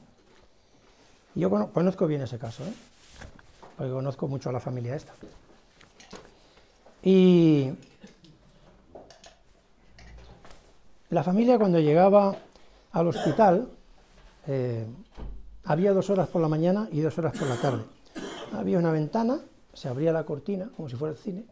Y yo conozco bien ese caso, porque conozco mucho a la familia esta. Y la familia, cuando llegaba al hospital, había 2 horas por la mañana y 2 horas por la tarde. Había una ventana, se abría la cortina, como si fuera el cine,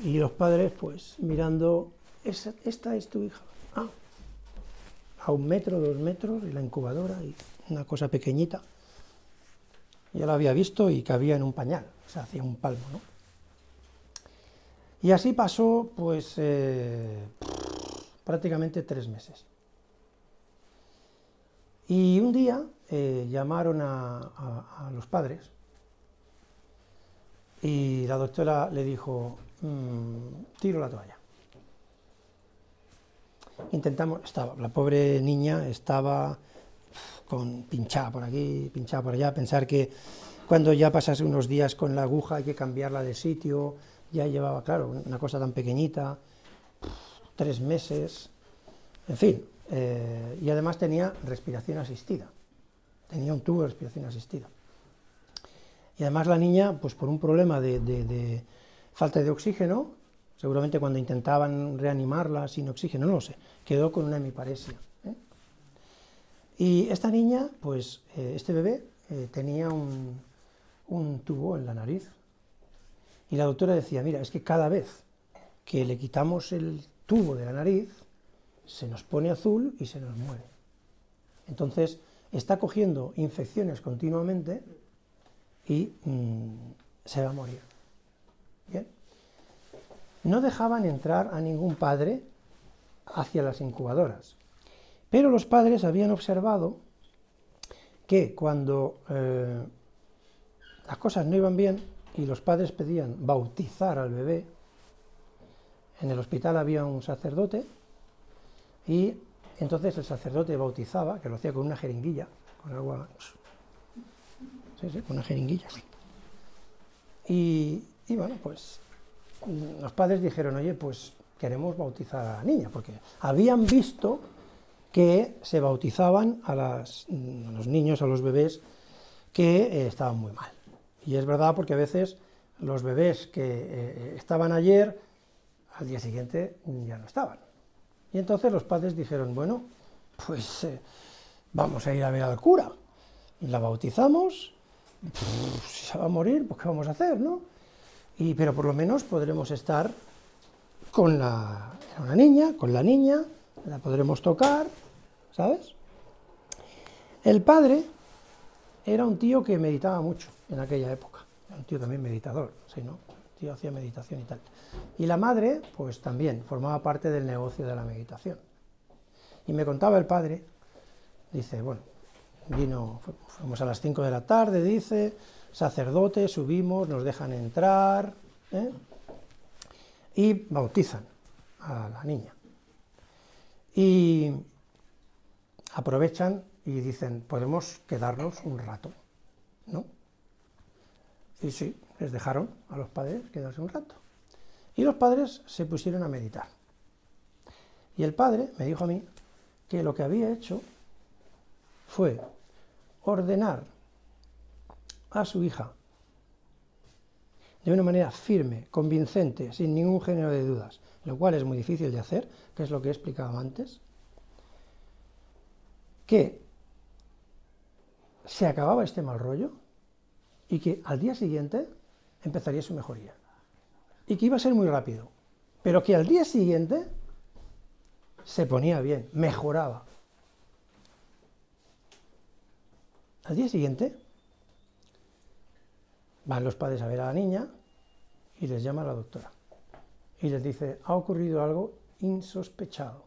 y los padres, pues, mirando, esta es tu hija, a 1 metro, 2 metros, y la incubadora, y una cosa pequeñita. Ya la había visto y cabía en un pañal, o sea, hacía un palmo, ¿no? Y así pasó, pues, prácticamente 3 meses. Y un día llamaron a los padres y la doctora le dijo, tiro la toalla. La pobre niña estaba pinchada por aquí, pinchada por allá, pensar que cuando ya pasas unos días con la aguja hay que cambiarla de sitio, ya llevaba, claro, una cosa tan pequeñita, 3 meses, en fin, y además tenía respiración asistida, tenía un tubo de respiración asistida. Y además la niña, pues por un problema de falta de oxígeno, seguramente cuando intentaban reanimarla sin oxígeno, no lo sé, quedó con una hemiparesia. Y esta niña, pues este bebé, tenía un tubo en la nariz. Y la doctora decía, mira, es que cada vez que le quitamos el tubo de la nariz, se nos pone azul y se nos muere. Entonces, está cogiendo infecciones continuamente y se va a morir. ¿Bien? No dejaban entrar a ningún padre hacia las incubadoras, pero los padres habían observado que cuando las cosas no iban bien y los padres pedían bautizar al bebé, en el hospital había un sacerdote y entonces el sacerdote bautizaba, que lo hacía con una jeringuilla, con agua, sí, con una jeringuilla. Y bueno, pues los padres dijeron, oye, pues queremos bautizar a la niña, porque habían visto que se bautizaban a los niños, a los bebés que estaban muy mal. Y es verdad, porque a veces los bebés que estaban ayer, al día siguiente ya no estaban. Y entonces los padres dijeron, bueno, pues vamos a ir a ver al cura. Y la bautizamos, si se va a morir, pues ¿qué vamos a hacer, no? Pero por lo menos podremos estar con era una niña, con la niña, la podremos tocar, ¿sabes? El padre era un tío que meditaba mucho en aquella época, era un tío también meditador, ¿sí, no? El tío hacía meditación y tal. Y la madre, pues también, formaba parte del negocio de la meditación. Y me contaba el padre, dice, bueno, fuimos a las 5 de la tarde, dice, sacerdote, subimos, nos dejan entrar, y bautizan a la niña. Y aprovechan y dicen, podemos quedarnos un rato, ¿no? Y sí, les dejaron a los padres quedarse un rato. Y los padres se pusieron a meditar. Y el padre me dijo a mí que lo que había hecho fue ordenar a su hija de una manera firme, convincente, sin ningún género de dudas, lo cual es muy difícil de hacer, que es lo que he explicado antes, que se acababa este mal rollo y que al día siguiente empezaría su mejoría. Y que iba a ser muy rápido, pero que al día siguiente se ponía bien, mejoraba. Al día siguiente van los padres a ver a la niña y les llama a la doctora. y les dice, ha ocurrido algo insospechado.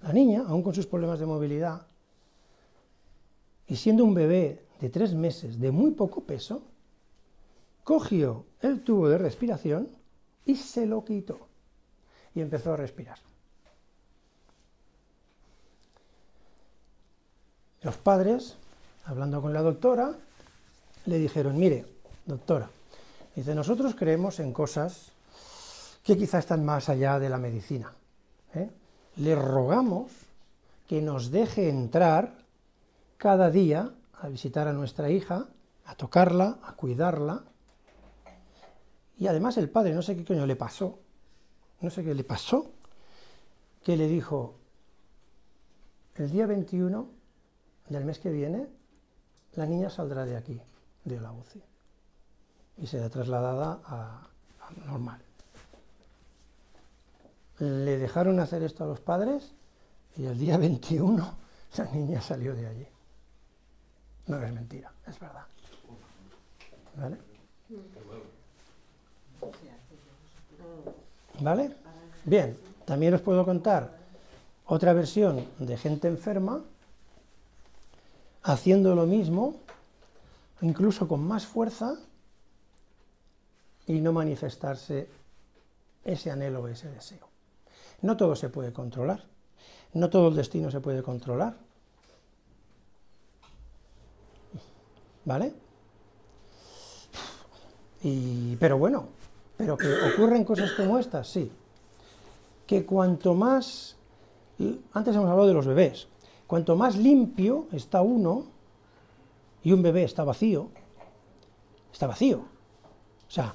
La niña, aún con sus problemas de movilidad, y siendo un bebé de 3 meses, de muy poco peso, cogió el tubo de respiración y se lo quitó, y empezó a respirar. Los padres, hablando con la doctora, le dijeron, mire, doctora, dice, nosotros creemos en cosas que quizá están más allá de la medicina. Le rogamos que nos deje entrar cada día a visitar a nuestra hija, a tocarla, a cuidarla. Y además el padre, no sé qué coño le pasó, no sé qué le pasó, que le dijo, el día 21 del mes que viene, la niña saldrá de aquí, de la UCI, y será trasladada a normal. Le dejaron hacer esto a los padres y el día 21 la niña salió de allí. No es mentira, es verdad. ¿Vale? ¿Vale? Bien, también os puedo contar otra versión de gente enferma haciendo lo mismo, incluso con más fuerza, y no manifestarse ese anhelo o ese deseo. No todo se puede controlar, no todo el destino se puede controlar. ¿Vale? Pero bueno, pero que ocurren cosas como estas, sí. Que cuanto más, antes hemos hablado de los bebés, cuanto más limpio está uno, y un bebé está vacío. O sea,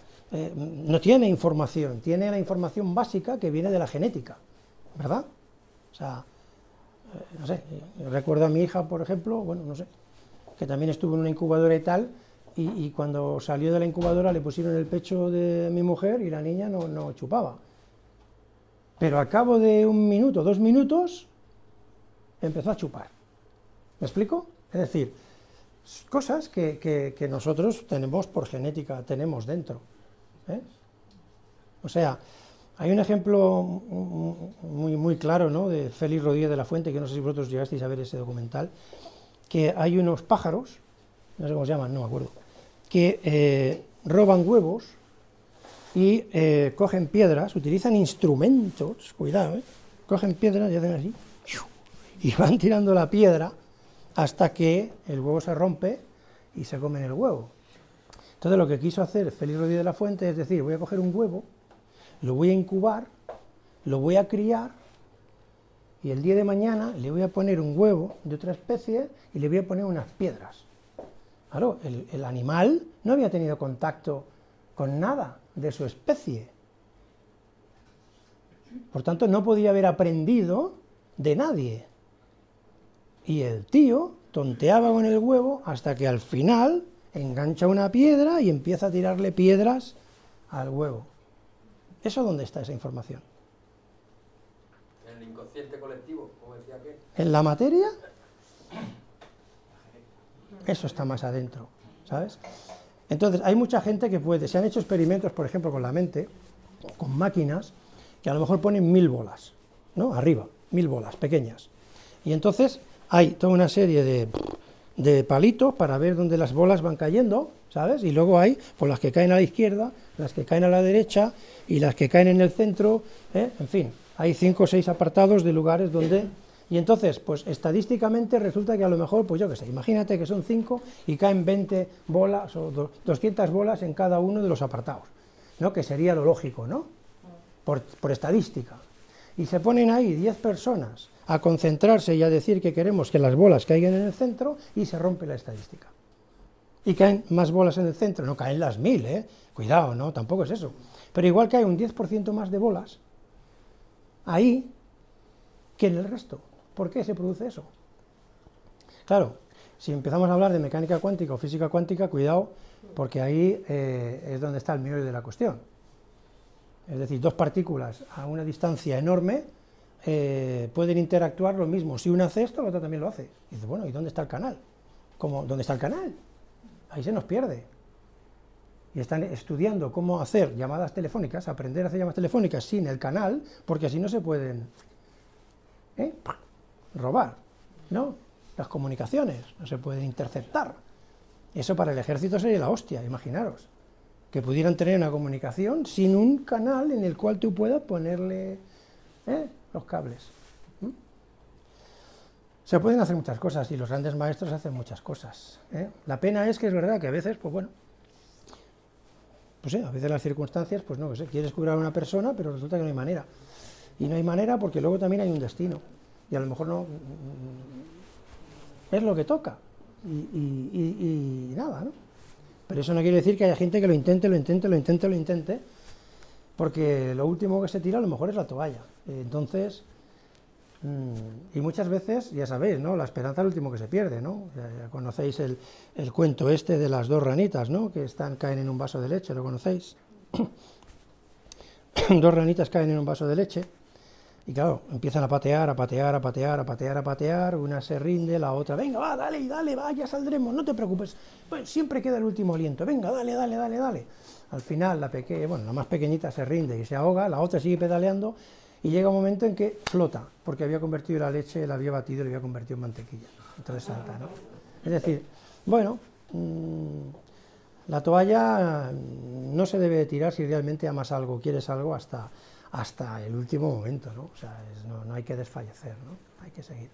no tiene información, tiene la información básica que viene de la genética, ¿verdad? O sea, no sé, yo recuerdo a mi hija, por ejemplo, bueno, no sé, que también estuvo en una incubadora y tal, y cuando salió de la incubadora le pusieron el pecho de mi mujer y la niña no chupaba. Pero al cabo de 1 minuto, 2 minutos, empezó a chupar. ¿Me explico? Es decir, cosas que nosotros tenemos por genética, tenemos dentro. O sea, hay un ejemplo muy claro, ¿no?, de Félix Rodríguez de la Fuente, que no sé si vosotros llegasteis a ver ese documental, que hay unos pájaros, no sé cómo se llaman, no me acuerdo, que roban huevos y cogen piedras, utilizan instrumentos, cuidado, cogen piedras y hacen así, y van tirando la piedra hasta que el huevo se rompe y se comen el huevo. Entonces lo que quiso hacer Félix Rodríguez de la Fuente es decir, voy a coger un huevo, lo voy a incubar, lo voy a criar, y el día de mañana le voy a poner un huevo de otra especie y le voy a poner unas piedras. Claro, el animal no había tenido contacto con nada de su especie. Por tanto, no podía haber aprendido de nadie. Y el tío tonteaba con el huevo hasta que al final engancha una piedra y empieza a tirarle piedras al huevo. ¿Eso dónde está esa información? En el inconsciente colectivo, como decía aquel. ¿En la materia? Eso está más adentro, ¿sabes? Entonces, hay mucha gente que se han hecho experimentos, por ejemplo, con la mente, con máquinas, que a lo mejor ponen 1000 bolas, ¿no? Arriba, 1000 bolas pequeñas. Y entonces hay toda una serie de palitos para ver dónde las bolas van cayendo, ¿sabes? Y luego hay pues, las que caen a la izquierda, las que caen a la derecha y las que caen en el centro, en fin, hay 5 o 6 apartados de lugares donde... Y entonces, pues estadísticamente resulta que a lo mejor, pues yo qué sé, imagínate que son 5 y caen 20 bolas o 200 bolas en cada uno de los apartados, ¿no? Que sería lo lógico, ¿no? Por estadística. Y se ponen ahí 10 personas a concentrarse y a decir que queremos que las bolas caigan en el centro y se rompe la estadística. Y caen más bolas en el centro, no caen las 1000, cuidado, no, tampoco es eso. Pero igual cae un 10% más de bolas ahí que en el resto. ¿Por qué se produce eso? Claro, si empezamos a hablar de mecánica cuántica o física cuántica, cuidado, porque ahí es donde está el meollo de la cuestión. Es decir, 2 partículas a una distancia enorme pueden interactuar lo mismo. Si una hace esto, la otra también lo hace. Y dice, bueno, ¿y dónde está el canal? ¿Cómo? ¿Dónde está el canal? Ahí se nos pierde. y están estudiando cómo hacer llamadas telefónicas, aprender a hacer llamadas telefónicas sin el canal, porque así no se pueden robar, ¿no? Las comunicaciones, no se pueden interceptar. Eso para el ejército sería la hostia, imaginaros, que pudieran tener una comunicación sin un canal en el cual tú puedas ponerle los cables. Se pueden hacer muchas cosas y los grandes maestros hacen muchas cosas. La pena es que es verdad que a veces, pues bueno, pues a veces las circunstancias, pues no sé, quieres curar a una persona, pero resulta que no hay manera. Y no hay manera porque luego también hay un destino. Y a lo mejor no es lo que toca. Y nada, ¿no? Pero eso no quiere decir que haya gente que lo intente, porque lo último que se tira a lo mejor es la toalla. Entonces, y muchas veces, ya sabéis, ¿no? La esperanza es lo último que se pierde, ¿no? Ya conocéis el cuento este de las dos ranitas, ¿no? Que caen en un vaso de leche, ¿lo conocéis? Dos ranitas caen en un vaso de leche, y claro, empiezan a patear, una se rinde, la otra, venga, va, dale, va, ya saldremos, no te preocupes, pues siempre queda el último aliento, venga, dale. Al final, la más pequeñita se rinde y se ahoga, la otra sigue pedaleando, y llega un momento en que flota, porque había convertido la leche, la había batido y la había convertido en mantequilla, entonces salta, ¿no? Es decir, bueno, la toalla no se debe tirar si realmente amas algo, quieres algo, hasta el último momento, ¿no? O sea, no hay que desfallecer, ¿no? Hay que seguir.